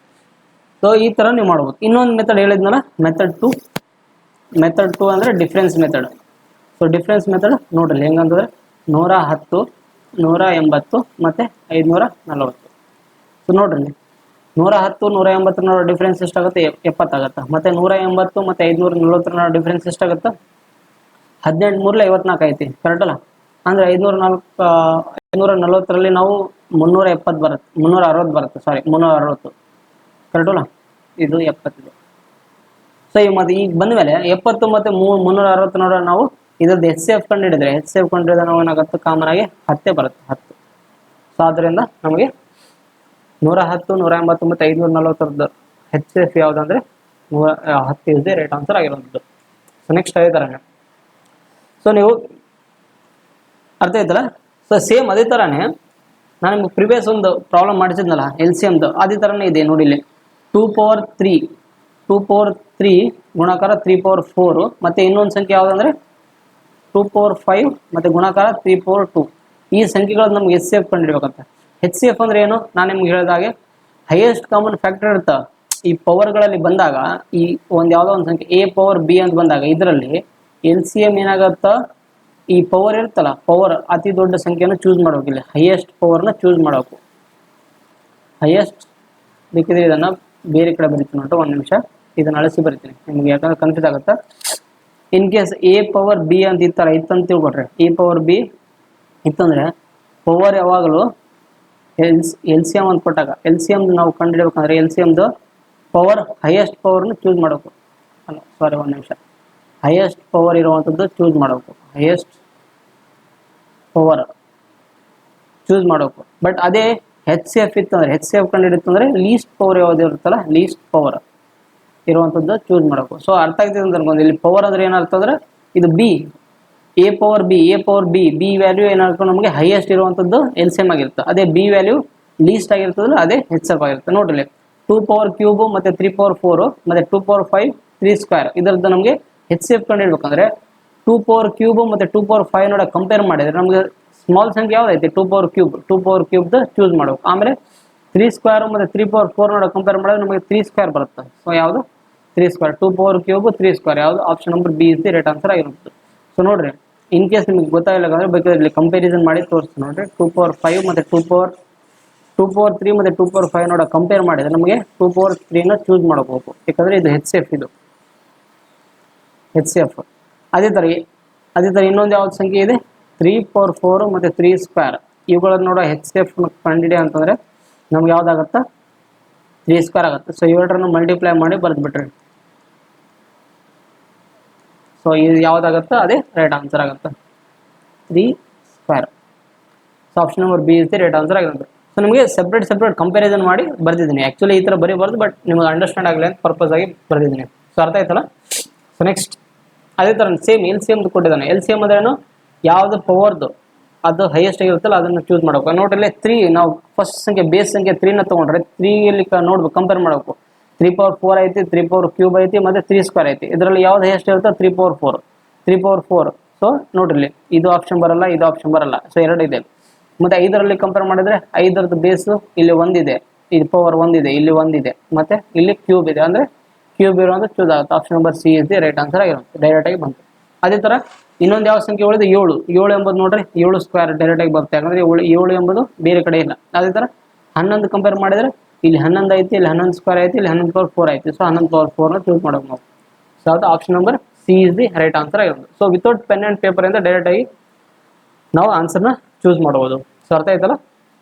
So ಈ ಥರ ನೀವು ಮಾಡ್ಬೋದು. ಇನ್ನೊಂದು ಮೆಥಡ್ ಹೇಳಿದ್ನಲ್ಲ, ಮೆಥಡ್ 2 ಅಂದರೆ difference method. So difference method ನೋಡ್ರಿ ಹೆಂಗಂತಂದ್ರೆ 110 180 ಮತ್ತು 540. ಸೊ ನೋಡ್ರಿ 110 180 ಡಿಫ್ರೆನ್ಸ್ ಎಷ್ಟಾಗುತ್ತೆ, 70 ಆಗುತ್ತೆ. ಮತ್ತು 180 ಮತ್ತು 540 ಡಿಫ್ರೆನ್ಸ್ ಎಷ್ಟಾಗುತ್ತೆ, 18 ಮೂರಲೆ 54 ಐತಿ, ಕರೆಕ್ಟ್ ಅಲ್ಲ? ಅಂದರೆ 540ರಲ್ಲಿ ನಾವು 370 ಬರುತ್ತೆ, 360 ಬರುತ್ತೆ, ಸಾರಿ 360, ಕರೆಕ್ಟ್ ಅಲ್ಲ? ಇದು 70. ಸೊ ಈಗ ಮತ್ತೆ ಈಗ ಬಂದ ಮೇಲೆ 70 ಮತ್ತು 360 ನೋಡೋಣ. ನಾವು ಇದ್ರದ್ದು ಎಚ್ ಸಿ ಎಫ್ ಕಂಡುಹಿಡಿದ್ರೆ ನಾವು ಏನಾಗುತ್ತೆ, ಕಾಮನ್ ಆಗಿ 10 ಬರುತ್ತೆ, 10. ಸೊ ಆದ್ದರಿಂದ ನಮಗೆ 110, 189, 540 ಎಚ್ ಸಿ ಎಫ್ ಯಾವುದಂದ್ರೆ 10 ಇಸ್ ದಿ ರೈಟ್ ಆನ್ಸರ್ ಆಗಿರುವಂಥದ್ದು. ಸೊ ನೆಕ್ಸ್ಟ್ ಅದೇ ಥರನೇ. ಸೊ ನೀವು ಅರ್ಥ ಆಯ್ತಲ್ಲ? ಸೊ ಸೇಮ್ ಅದೇ ಥರನೇ ನಾನು ನಿಮ್ಗೆ ಪ್ರಿವಿಯಸ್ ಒಂದು ಪ್ರಾಬ್ಲಮ್ ಮಾಡಿಸಿದ್ನಲ್ಲ ಎಲ್ ಸಿ ಎಮ್ದು, ಅದೇ ಥರನೇ ಇದೆ ನೋಡಿ ಇಲ್ಲಿ. 2 ಪವರ್ 3 ಗುಣಾಕಾರ 3/4 ಮತ್ತು ಇನ್ನೊಂದು ಸಂಖ್ಯೆ ಯಾವುದಂದ್ರೆ 2/5 ಮತ್ತು ಗುಣಾಕಾರ 3/2. ಈ ಸಂಖ್ಯೆಗಳು ನಮ್ಗೆ ಎಚ್ ಸಿ ಎಫ್ ಕಂಡುಹಿಡಬೇಕಂತ. ಎಚ್ ಸಿ ಎಫ್ ಅಂದ್ರೆ ಏನು? ನಾನು ನಿಮ್ಗೆ ಹೇಳಿದಾಗೆ ಹೈಯೆಸ್ಟ್ ಕಾಮನ್ ಫ್ಯಾಕ್ಟರ್ ಇರ್ತ ಈ ಪವರ್ಗಳಲ್ಲಿ ಬಂದಾಗ, ಈ ಒಂದು ಯಾವುದೋ ಒಂದು ಸಂಖ್ಯೆ ಎ ಪವರ್ ಬಿ ಅಂತ ಬಂದಾಗ ಇದರಲ್ಲಿ ಎಲ್ ಸಿ ಎಮ್ ಏನಾಗತ್ತಾ, ಈ ಪವರ್ ಇರ್ತಲ್ಲ, ಪವರ್ ಅತಿ ದೊಡ್ಡ ಸಂಖ್ಯೆಯನ್ನು ಚೂಸ್ ಮಾಡ್ಬೇಕು. ಇಲ್ಲಿ ಹೈಯೆಸ್ಟ್ ಪವರ್ನ ಚೂಸ್ ಮಾಡಬೇಕು. ಹೈಯೆಸ್ಟ್ ಬೇಕಿದ್ರೆ ಇದನ್ನು ಬೇರೆ ಕಡೆ ಬರೀತೀನಿ ನೋಡ್ರಿ, ಒಂದು ನಿಮಿಷ ಇದನ್ನ ಅಳಿಸಿ ಬರಿತೀನಿ ನಿಮ್ಗೆ, ಯಾಕಂದ್ರೆ ಕನ್ಫ್ಯೂಸ್ ಆಗುತ್ತೆ. In case A power B ಅಂತ ಈ ಥರ ಇತ್ತಂತ ತಿಳ್ಕೊಟ್ರೆ, ಎ ಪವರ್ ಬಿ ಇತ್ತಂದರೆ ಪವರ್ ಯಾವಾಗಲೂ ಎಲ್ ಸಿ ಎಮ್ ಅಂತ ಕೊಟ್ಟಾಗ ಎಲ್ ಸಿ ಎಮ್ದು ನಾವು ಕಂಡುಹಿಡಬೇಕಂದ್ರೆ ಎಲ್ ಸಿ ಎಮ್ದು ಪವರ್ ಹೈಯೆಸ್ಟ್ ಪವರ್ನ ಚೂಸ್ ಮಾಡಬೇಕು. ಅಲ್ಲ ಸಾರಿ, ಒಂದು ನಿಮಿಷ, ಹೈಯೆಸ್ಟ್ ಪವರ್ ಇರುವಂಥದ್ದು ಚೂಸ್ ಮಾಡಬೇಕು. ಹೈಯೆಸ್ಟ್ ಪವರ್ ಚೂಸ್ ಮಾಡಬೇಕು. ಬಟ್ ಅದೇ ಎಚ್ ಸಿ ಎಫ್ ಇತ್ತಂದ್ರೆ, ಎಚ್ ಸಿ ಎಫ್ ಕಂಡುಹಿಡಿತಂದ್ರೆ ಲೀಸ್ಟ್ ಪವರ್ ಯಾವುದು ಇರುತ್ತಲ್ಲ, ಲೀಸ್ಟ್ ಪವರ್ ಇರುವಂಥದ್ದು ಚೂಸ್ ಮಾಡಬೇಕು. ಸೊ ಅರ್ಥ ಆಗ್ತಿದೆ ಅಂತ ಅನ್ಕೊಂಡು, ಇಲ್ಲಿ ಪವರ್ ಅಂದ್ರೆ ಏನರ್ಥ ಅಂದ್ರೆ ಇದು B, A power B value ಏನಾಗ್ತದೆ ನಮಗೆ ಹೈಯೆಸ್ಟ್ ಇರುವಂಥದ್ದು ಎಲ್ ಸಿ ಎಮ್ ಆಗಿರುತ್ತೆ. ಅದೇ ಬಿ ವ್ಯಾಲ್ಯೂ ಲೀಸ್ಟ್ ಆಗಿರ್ತದ್ರೆ ಅದೇ ಎಚ್ ಎಫ್ ಆಗಿರುತ್ತೆ. ನೋಡ್ರಿ 2³ ಮತ್ತು 3/4 ಮತ್ತು 2/5 3² ಇದರದ್ದು ನಮಗೆ ಎಚ್ ಸಿ ಎಫ್ ಕಂಡುಹಿಡ್ಬೇಕಂದ್ರೆ 2³ ಮತ್ತು 2/5 ನೋಡ ಕಂಪೇರ್ ಮಾಡಿದ್ರೆ ನಮಗೆ ಸ್ಮಾಲ್ ಸಂಖ್ಯೆ ಯಾವ್ದೈತಿ 2/3 ಚೂಸ್ ಮಾಡಬೇಕು. ಆಮೇಲೆ 3² ಮತ್ತು 3/4 ನೋಡ ಕಂಪೇರ್ ಮಾಡಿದ್ರೆ ನಮಗೆ 3² ಬರುತ್ತೆ. ಸೊ ಯಾವುದು 3², 2/3 3² ಯಾವುದು? Option number B is the right answer ಆಗಿರುತ್ತೆ. ಸೊ ನೋಡ್ರಿ, ಇನ್ ಕೇಸ್ ನಿಮ್ಗೆ ಗೊತ್ತಾಗಿಲ್ಲ ಅಂದ್ರೆ ಬೇಕಾದ್ರೆ ಇಲ್ಲಿ ಕಂಪ್ಯಾರಿಸನ್ ಮಾಡಿ ತೋರಿಸ್ತೀನಿ ನೋಡ್ರಿ. 2/5 ಮತ್ತು 2/3 ಮತ್ತು 2/5 ನೋಡ ಕಂಪೇರ್ ಮಾಡಿದ್ರೆ ನಮಗೆ 2/3ನ ಚೂಸ್ ಮಾಡಬೇಕು, ಯಾಕಂದ್ರೆ ಇದು ಎಚ್ ಸಿ ಎಫ್, ಇದು ಎಚ್ ಸಿ ಎಫ್. ಅದೇ ಥರ ಇನ್ನೊಂದು ಯಾವ್ದು ಸಂಖ್ಯೆ ಇದೆ 3/4 ಮತ್ತು 3², ಇವುಗಳನ್ನು ನೋಡೋ ಎಚ್ ಸಿ ಎಫ್ ಕಂಡಿಡಿ ಅಂತಂದ್ರೆ ನಮ್ಗೆ ಯಾವ್ದಾಗತ್ತಾ 3² ಆಗುತ್ತೆ. ಸೊ ಇವೆರಡರನ್ನು ಮಲ್ಟಿಪ್ಲೈ ಮಾಡಿ ಬರೆದ್ಬಿಟ್ರಿ. ಸೊ ಇದು ಯಾವ್ದಾಗತ್ತೆ ಅದೇ ರೈಟ್ ಆನ್ಸರ್ ಆಗುತ್ತೆ, 3². So option number B is the right answer ಆಗಿರುತ್ತೆ. ಸೊ ನಿಮಗೆ ಸೆಪ್ರೇಟ್ ಕಂಪ್ಯಾರಿಸನ್ ಮಾಡಿ ಬರ್ದಿದ್ದೀನಿ. ಆ್ಯಕ್ಚುಲಿ ಈ ಥರ ಬರೀಬಾರ್ದು, ಬಟ್ ನಿಮಗೆ ಅಂಡರ್ಸ್ಟ್ಯಾಂಡ್ ಆಗಲಿ ಅಂತ ಪರ್ಪಸ್ ಆಗಿ ಬರ್ದಿದ್ದೀನಿ. ಸೊ ಅರ್ಥ ಆಯ್ತಲ್ಲ? ಸೊ ನೆಕ್ಸ್ಟ್ ಅದೇ ಥರ ಸೇಮ್ ಎಲ್ ಸಿ ಎಮ್ದು ಕೊಟ್ಟಿದ್ದಾನೆ. ಎಲ್ ಸಿ ಎಮ್ ಅಂದ್ರೇನು? ಯಾವುದು ಪವರ್ದು ಅದು ಹೈಯೆಸ್ಟ್ ಆಗಿರುತ್ತಲ್ಲ ಅದನ್ನು ಚೂಸ್ ಮಾಡಬೇಕು. ನೋಡ್ರಿ 3 ನಾವು ಫಸ್ಟ್ ಸಂಖ್ಯೆ ಬೇಸ್ ಸಂಖ್ಯೆ 3ನ ತೊಗೊಂಡ್ರೆ 3ಯಲ್ಲಿ ನೋಡ್ಬೇಕು, ಕಂಪೇರ್ ಮಾಡಬೇಕು. 3/4 ಐತಿ, 3/3 ಐತಿ, ಮತ್ತು 3² ಐತಿ. ಇದರಲ್ಲಿ ಯಾವ್ದು ಹೈಯೆಸ್ಟ್ ಇರುತ್ತೆ? 3/4. ಸೊ ನೋಡ್ರಿ ಇದು ಆಪ್ಷನ್ ಬರಲ್ಲ, ಇದು ಆಪ್ಷನ್ ಬರಲ್ಲ. ಸೊ 2 ಇದೆ. ಮತ್ತು 5ರಲ್ಲಿ ಕಂಪೇರ್ ಮಾಡಿದ್ರೆ 5ರದ್ದು ಬೇಸು ಇಲ್ಲಿ 1 ಇದೆ, ಇದು ಪವರ್ 1 ಇದೆ, ಇಲ್ಲಿ 1 ಇದೆ, ಮತ್ತು ಇಲ್ಲಿ ಕ್ಯೂಬ್ ಇದೆ. ಅಂದರೆ ಕ್ಯೂಬ್ ಇರೋದು ಚೂಸ್ ಆಗುತ್ತೆ. Option number C is the right answer ಆಗಿರುತ್ತೆ, ಡೈರೆಕ್ಟಾಗಿ ಬಂತು. ಅದೇ ಥರ ಇನ್ನೊಂದು ಯಾವ ಸಂಖ್ಯೆ ಉಳಿದು 7 ಎಂಬುದು ನೋಡ್ರಿ 7² ಡೈರೆಕ್ಟಾಗಿ ಬರುತ್ತೆ, ಯಾಕಂದರೆ 7 ಎಂಬುದು ಬೇರೆ ಕಡೆ ಇಲ್ಲ. ಅದೇ ಥರ 11 ಕಂಪೇರ್ ಮಾಡಿದರೆ ಇಲ್ಲಿ 11 ಐತಿ, ಇಲ್ಲಿ 11² ಐತಿ, ಇಲ್ಲಿ 11/4 ಐತಿ. ಸೊ 11/4ನ ಚೂಸ್ ಮಾಡೋದು ನಾವು. ಸೊ ಅದು option number C is the right answer ಆಗಿರುತ್ತೆ. ಸೊ ವಿತೌಟ್ ಪೆನ್ ಆ್ಯಂಡ್ ಪೇಪರಿಂದ ಡೈರೆಕ್ಟಾಗಿ ನಾವು ಆನ್ಸರ್ನ ಚೂಸ್ ಮಾಡ್ಬೋದು. ಸೊ ಅರ್ಥ ಆಯ್ತಲ್ಲ?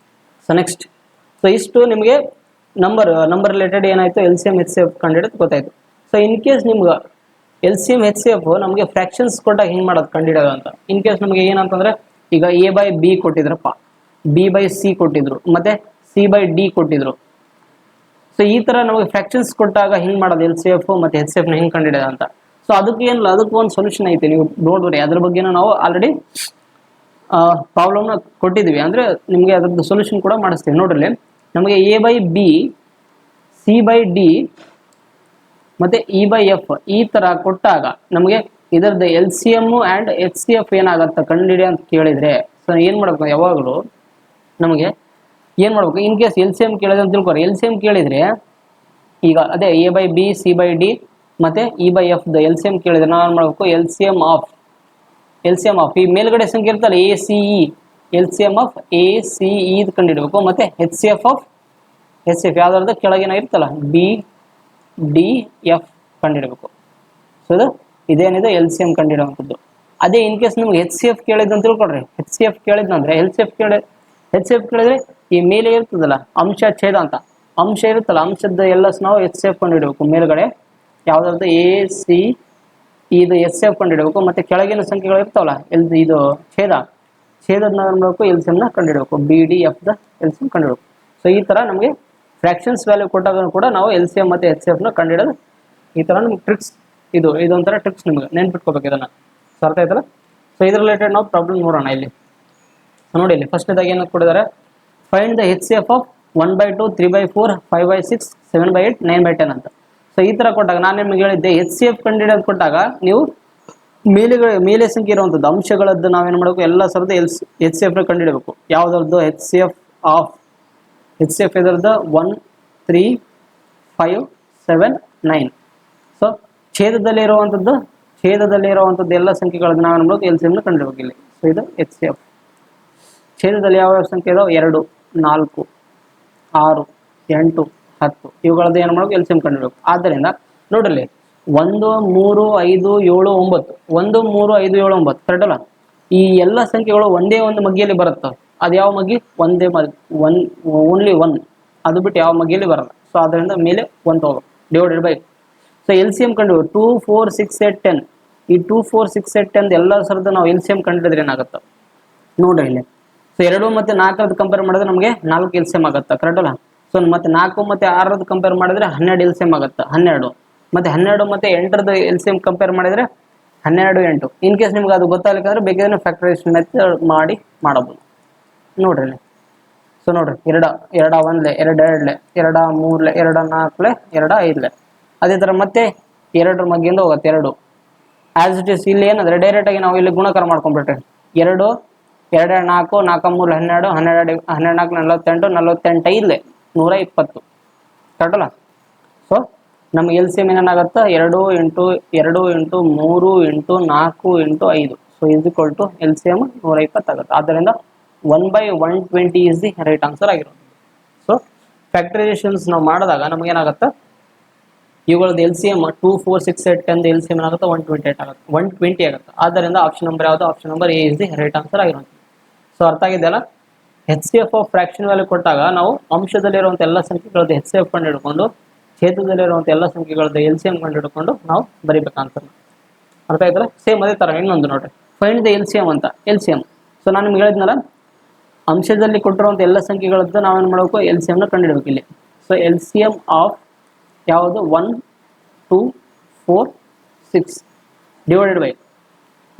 ಸೊ ನೆಕ್ಸ್ಟ್, ಸೊ ಇಷ್ಟು ನಿಮಗೆ ನಂಬರ್ ರಿಲೇಟೆಡ್ ಏನಾಯಿತು L C M H C F ಕಂಡುಹಿಡಿದು ಗೊತ್ತಾಯಿತು. ಸೊ ಇನ್ ಕೇಸ್ ನಿಮ್ಗೆ L C M H C F ನಮಗೆ ಫ್ರ್ಯಾಕ್ಷನ್ಸ್ ಕೊಟ್ಟಾಗ ಹಿಂಗೆ ಮಾಡೋದು ಕಂಡುಹಿಡೋದು ಅಂತ. ಇನ್ ಕೇಸ್ ನಮಗೆ ಏನಂತಂದರೆ ಈಗ A/B ಕೊಟ್ಟಿದ್ರಪ್ಪ, B/C ಕೊಟ್ಟಿದ್ರು, ಮತ್ತು C/D ಕೊಟ್ಟಿದ್ರು. ಸೊ ಈ ಥರ ನಮಗೆ ಫ್ರ್ಯಾಕ್ಷನ್ಸ್ ಕೊಟ್ಟಾಗ ಹಿಂಗೆ ಮಾಡೋದು ಎಲ್ ಸಿ ಎಫ್ ಮತ್ತು ಎಚ್ ಸಿ ಎಫ್ನ ಹಿಂಗೆ ಕಂಡುಹಿಡೋದು ಅಂತ. ಸೊ ಅದಕ್ಕೇನಿಲ್ಲ, ಅದಕ್ಕೆ ಒಂದು ಸೊಲ್ಯೂಷನ್ ಐತೆ, ನೀವು ನೋಡ್ರಿ ಅದ್ರ ಬಗ್ಗೆನೂ ನಾವು ಆಲ್ರೆಡಿ ಪ್ರಾಬ್ಲಮ್ನ ಕೊಟ್ಟಿದ್ವಿ. ಅಂದರೆ ನಿಮಗೆ ಅದ್ರದ್ದು ಸೊಲ್ಯೂಷನ್ ಕೂಡ ಮಾಡಿಸ್ತೀವಿ. ನೋಡ್ರಿ ನಮಗೆ A/B, C/D ಮತ್ತು E/F ಈ ಥರ ಕೊಟ್ಟಾಗ ನಮಗೆ ಇದರದ್ದು L C M and H C F ಏನಾಗುತ್ತೆ ಕಂಡುಹಿಡಿ ಅಂತ ಕೇಳಿದರೆ, ಸೊ ಏನು ಮಾಡಬೇಕು, ಯಾವಾಗಲೂ ನಮಗೆ ಏನು ಮಾಡಬೇಕು, in case L C M ಕೇಳಿದ್ರೆ ಅಂತ ತಿಳ್ಕೊರಿ. ಎಲ್ ಸಿ ಎಮ್ ಕೇಳಿದರೆ ಈಗ ಅದೇ A/B, C/D ಮತ್ತು E/F ಎಲ್ ಸಿ ಎಮ್ ಕೇಳಿದರೆ ನಾವು ಏನು ಮಾಡಬೇಕು, ಎಲ್ ಸಿ ಎಮ್ ಆಫ್ ಈ ಮೇಲ್ಗಡೆ ಸಂಖ್ಯೆ ಇರ್ತಲ್ಲ ACE, L C M of ACE ಇದು ಕಂಡುಹಿಡಬೇಕು. ಮತ್ತು ಎಚ್ ಸಿ ಎಫ್ ಯಾವ್ದಾರ್ದು ಕೆಳಗಿನ ಇರ್ತಲ್ಲ BDF ಕಂಡುಹಿಡಬೇಕು. ಸೊ ಇದು ಇದೇನಿದೆ ಎಲ್ ಸಿ ಎಮ್ ಕಂಡುಹಿಡುವಂಥದ್ದು. ಅದೇ ಇನ್ ಕೇಸ್ ನಿಮ್ಗೆ ಎಚ್ ಸಿ ಎಫ್ ಕೇಳಿದ್ ಅಂತ ತಿಳ್ಕೊಳ್ರಿ, ಎಚ್ ಸಿ ಎಫ್ ಕೇಳಿದ್ನಂದ್ರೆ ಎಚ್ ಸಿ ಎಫ್ ಕೇಳಿದ್ರೆ ಈ ಮೇಲೆ ಇರ್ತದಲ್ಲ ಅಂಶ ಛೇದ ಅಂತ, ಅಂಶ ಇರುತ್ತಲ್ಲ ಅಂಶದ ಎಲ್ಲ ನಾವು ಎಚ್ ಸಿ ಎಫ್ ಕಂಡುಹಿಡಬೇಕು. ಮೇಲ್ಗಡೆ ಯಾವ್ದಾದ್ರು ಎ ಸಿ ಇದು ಎಚ್ ಸಿ ಎಫ್ ಕಂಡುಹಿಡಬೇಕು, ಮತ್ತೆ ಕೆಳಗಿನ ಸಂಖ್ಯೆಗಳು ಇರ್ತಾವಲ್ಲ ಇದು ಛೇದದ ಮಾಡಬೇಕು, ಎಲ್ ಸಿ ಎಂ ನ ಕಂಡುಹಿಡಬೇಕು, ಬಿ ಡಿ ಎಫ್ ದ ಎಲ್ ಸಿ ಎಂ ಕಂಡುಹಿಡಬೇಕು. ಸೊ ಈ ತರ ನಮಗೆ ಫ್ರಾಕ್ಷನ್ಸ್ ವ್ಯಾಲ್ಯೂ ಕೊಟ್ಟಾಗ ಕೂಡ ನಾವು ಎಲ್ ಸಿ ಎಂ ಮತ್ತೆ ಎಚ್ ಸಿ ಎಫ್ ನ ಕಂಡುಹಿಡೋದು ಈ ತರ ನಮ್ಗೆ ಟ್ರಿಕ್ಸ್, ಇದೊಂಥರ ಟ್ರಿಕ್ಸ್ ನಿಮ್ಗೆ ನೆನ್ಪಿಟ್ಕೋಬೇಕು ಇದನ್ನ. ಸೊ ಅರ್ಥ ಆಯ್ತಲ್ಲ. ಸೊ ಇದ್ರ ರಿಲೇಟೆಡ್ ನಾವು ಪ್ರಾಬ್ಲಮ್ ನೋಡೋಣ ಇಲ್ಲಿ. ನೋಡಿ ಇಲ್ಲಿ ಫಸ್ಟ್ನೇದಾಗಿ ಏನು ಕೊಟ್ಟಿದ್ದಾರೆ, find the H C F of 1/2 3/4 5/6 7/8 9/10 ಅಂತ. ಸೊ ಈ ತರ ಕೊಟ್ಟಾಗ ನಾನು ನಿಮ್ಗೆ ಹೇಳಿದ್ದೆ ಎಚ್ ಸಿ ಎಫ್ ಕಂಡುಹಿಡಿಯೋದು ಕೊಟ್ಟಾಗ ನೀವು ಮೇಲೆ ಸಂಖ್ಯೆ ಇರುವಂಥದ್ದು ಅಂಶಗಳದ್ದು ನಾವೇನು ಮಾಡಬೇಕು, ಎಲ್ಲ ಸರದ ಎಚ್ ಸಿ ಎಫ್ ನ ಕಂಡುಹಿಡಬೇಕು. ಯಾವ್ದ್ರದ್ದು ಎಚ್ ಸಿ ಎಫ್ ಇದರದ್ದು 1 3 5 7 9. ಸೊ ಛೇದದಲ್ಲಿ ಇರುವಂಥದ್ದು ಎಲ್ಲ ಸಂಖ್ಯೆಗಳನ್ನ ನಾವೇನು ಮಾಡಬೇಕು, ಎಲ್ ಸಿ ಎಂ ನ ಕಂಡುಹಿಡಬೇಕು ಇಲ್ಲಿ. ಸೊ ಇದು ಎಚ್ ಸಿ ಎಫ್. ಛೇದದಲ್ಲಿ ಯಾವ ಸಂಖ್ಯೆ ಇದಾವೆ, 2 4 6 8 10 ಇವುಗಳದ್ದು ಏನು ಮಾಡಬೇಕು, ಎಲ್ ಸಿ ಎಂ ಕಂಡುಹಿಡಬೇಕು. ಆದ್ದರಿಂದ ನೋಡ್ರಿ 1 3 5 7 9 1 3 5 7 9 ಕರೆಕ್ಟ್ ಅಲ್ಲ. ಈ ಎಲ್ಲ ಸಂಖ್ಯೆಗಳು ಒಂದೇ ಒಂದು ಮಗ್ಗಿಯಲ್ಲಿ ಬರುತ್ತೆ. ಅದು ಯಾವ ಮಗ್ಗಿ, ಓನ್ಲಿ ಒನ್, ಅದು ಬಿಟ್ಟು ಯಾವ ಮಗ್ಗಿಯಲ್ಲಿ ಬರಲ್ಲ. ಸೊ ಅದರಿಂದ ಮೇಲೆ 1 ತಗೋಬೇಕು, divided by. So L C M ಕಂಡು 2 4 6 8 10 ಈ 2 4 6 8 10 ಎಲ್ಲ ಸರದ ನಾವು ಎಲ್ ಸಿ ಎಂ ಕಂಡಿಡಿದ್ರೆ ಏನಾಗುತ್ತೆ ನೋಡ್ರಿ ಇಲ್ಲಿ. ಸೊ 2 ಮತ್ತು 4 ಕಂಪೇರ್ ಮಾಡಿದ್ರೆ ನಮಗೆ 4 ಎಲ್ ಸಿ ಎಂ ಆಗುತ್ತೆ ಕರೆಕ್ಟ್ ಅಲ್ಲ. ಸೊ ಮತ್ತೆ 4 ಮತ್ತು 6 ಕಂಪೇರ್ ಮಾಡಿದ್ರೆ 12 ಎಲ್ ಸಿ ಎಂ ಆಗುತ್ತೆ 12. ಮತ್ತೆ 12 ಮತ್ತು 8 ಎಲ್ ಸಿ ಎಂ ಕಂಪೇರ್ ಮಾಡಿದ್ರೆ 12 8. ಇನ್ ಕೇಸ್ ನಿಮ್ಗೆ ಅದು ಗೊತ್ತಾಗಲಿಕ್ಕಂದ್ರೆ ಬೇಕಾದ್ರೆ ಫ್ಯಾಕ್ಟರೈಸೇಷನ್ ಮಾಡಬಹುದು ನೋಡ್ರಿ ಇಲ್ಲಿ. ಸೊ ನೋಡ್ರಿ 2 1 2 2 2 3 2 4 2 5. ಅದೇ ಥರ ಮತ್ತೆ 2 ಮಗ್ಗಿಂದ ಹೋಗುತ್ತೆ 2 ಆಸ್ ಇಟ್ ಇಸ್. ಇಲ್ಲಿ ಏನಂದ್ರೆ ಡೈರೆಕ್ಟ್ ಆಗಿ ನಾವು ಇಲ್ಲಿ ಗುಣಕಾರ ಮಾಡ್ಕೊಂಡ್ಬಿಟ್ರೆ 2 2 4 4 3 12 12 4 48 48 5 120 ಕರೆಕ್ಟ್ ಅಲ್ಲ. ಸೊ ನಮ್ಗೆ ಎಲ್ ಸಿ ಎಂ ಏನಾಗುತ್ತೆ 2 × 2 × 3 × 4 × 5. So is equal to L C M 120 ಆಗುತ್ತೆ. ಆದ್ದರಿಂದ 1/120 ಇಸ್ ದಿ ರೈಟ್ ಆನ್ಸರ್ ಆಗಿರೋದು. ಸೊ ಫ್ಯಾಕ್ಟರೈಸೇಷನ್ಸ್ ನಾವು ಮಾಡಿದಾಗ ನಮಗೇನಾಗುತ್ತೆ, ಇವುಗಳದ್ದು L C M 2 4 6 8 10 L C M ಏನಾಗುತ್ತೆ 128 ಆಗುತ್ತೆ 120 ಆಗುತ್ತೆ. ಆದ್ದರಿಂದ ಆಪ್ಷನ್ ನಂಬರ್ ಯಾವುದು, option number A is the right answer ಆಗಿರೋದು. ಸೊ ಅರ್ಥ ಆಗಿದೆಯಲ್ಲ. H C F of fraction value ಕೊಟ್ಟಾಗ ನಾವು ಅಂಶದಲ್ಲಿರುವಂಥ ಎಲ್ಲ ಸಂಖ್ಯೆಗಳದ್ದು ಎಚ್ ಸಿ ಎಫ್ ಕಂಡು ಹಿಡ್ಕೊಂಡು ಛೇದದಲ್ಲಿರುವಂಥ ಎಲ್ಲ ಸಂಖ್ಯೆಗಳದ್ದು ಎಲ್ ಸಿ ಎಂ ಕಂಡು ಹಿಡ್ಕೊಂಡು ನಾವು ಬರೀಬೇಕು ಆನ್ಸರ್. ಅರ್ಥ ಆಯ್ತಲ್ಲ. ಸೇಮ್ ಅದೇ ಥರ ಇನ್ನೊಂದು ನೋಡ್ರಿ, find the L C M ಅಂತ. ಎಲ್ ಸಿ ಎಂ, ಸೊ ನಾನು ನಿಮ್ಗೆ ಹೇಳಿದ್ನಲ್ಲ ಅಂಶದಲ್ಲಿ ಕೊಟ್ಟಿರುವಂಥ ಎಲ್ಲ ಸಂಖ್ಯೆಗಳದ್ದು ನಾವೇನು ಮಾಡಬೇಕು, ಎಲ್ ಸಿ ಎಂ ನ ಕಂಡುಹಿಡಬೇಕು ಇಲ್ಲಿ. So L C M of ಯಾವುದು 1 2 4 6 ಡಿವೈಡೆಡ್ ಬೈ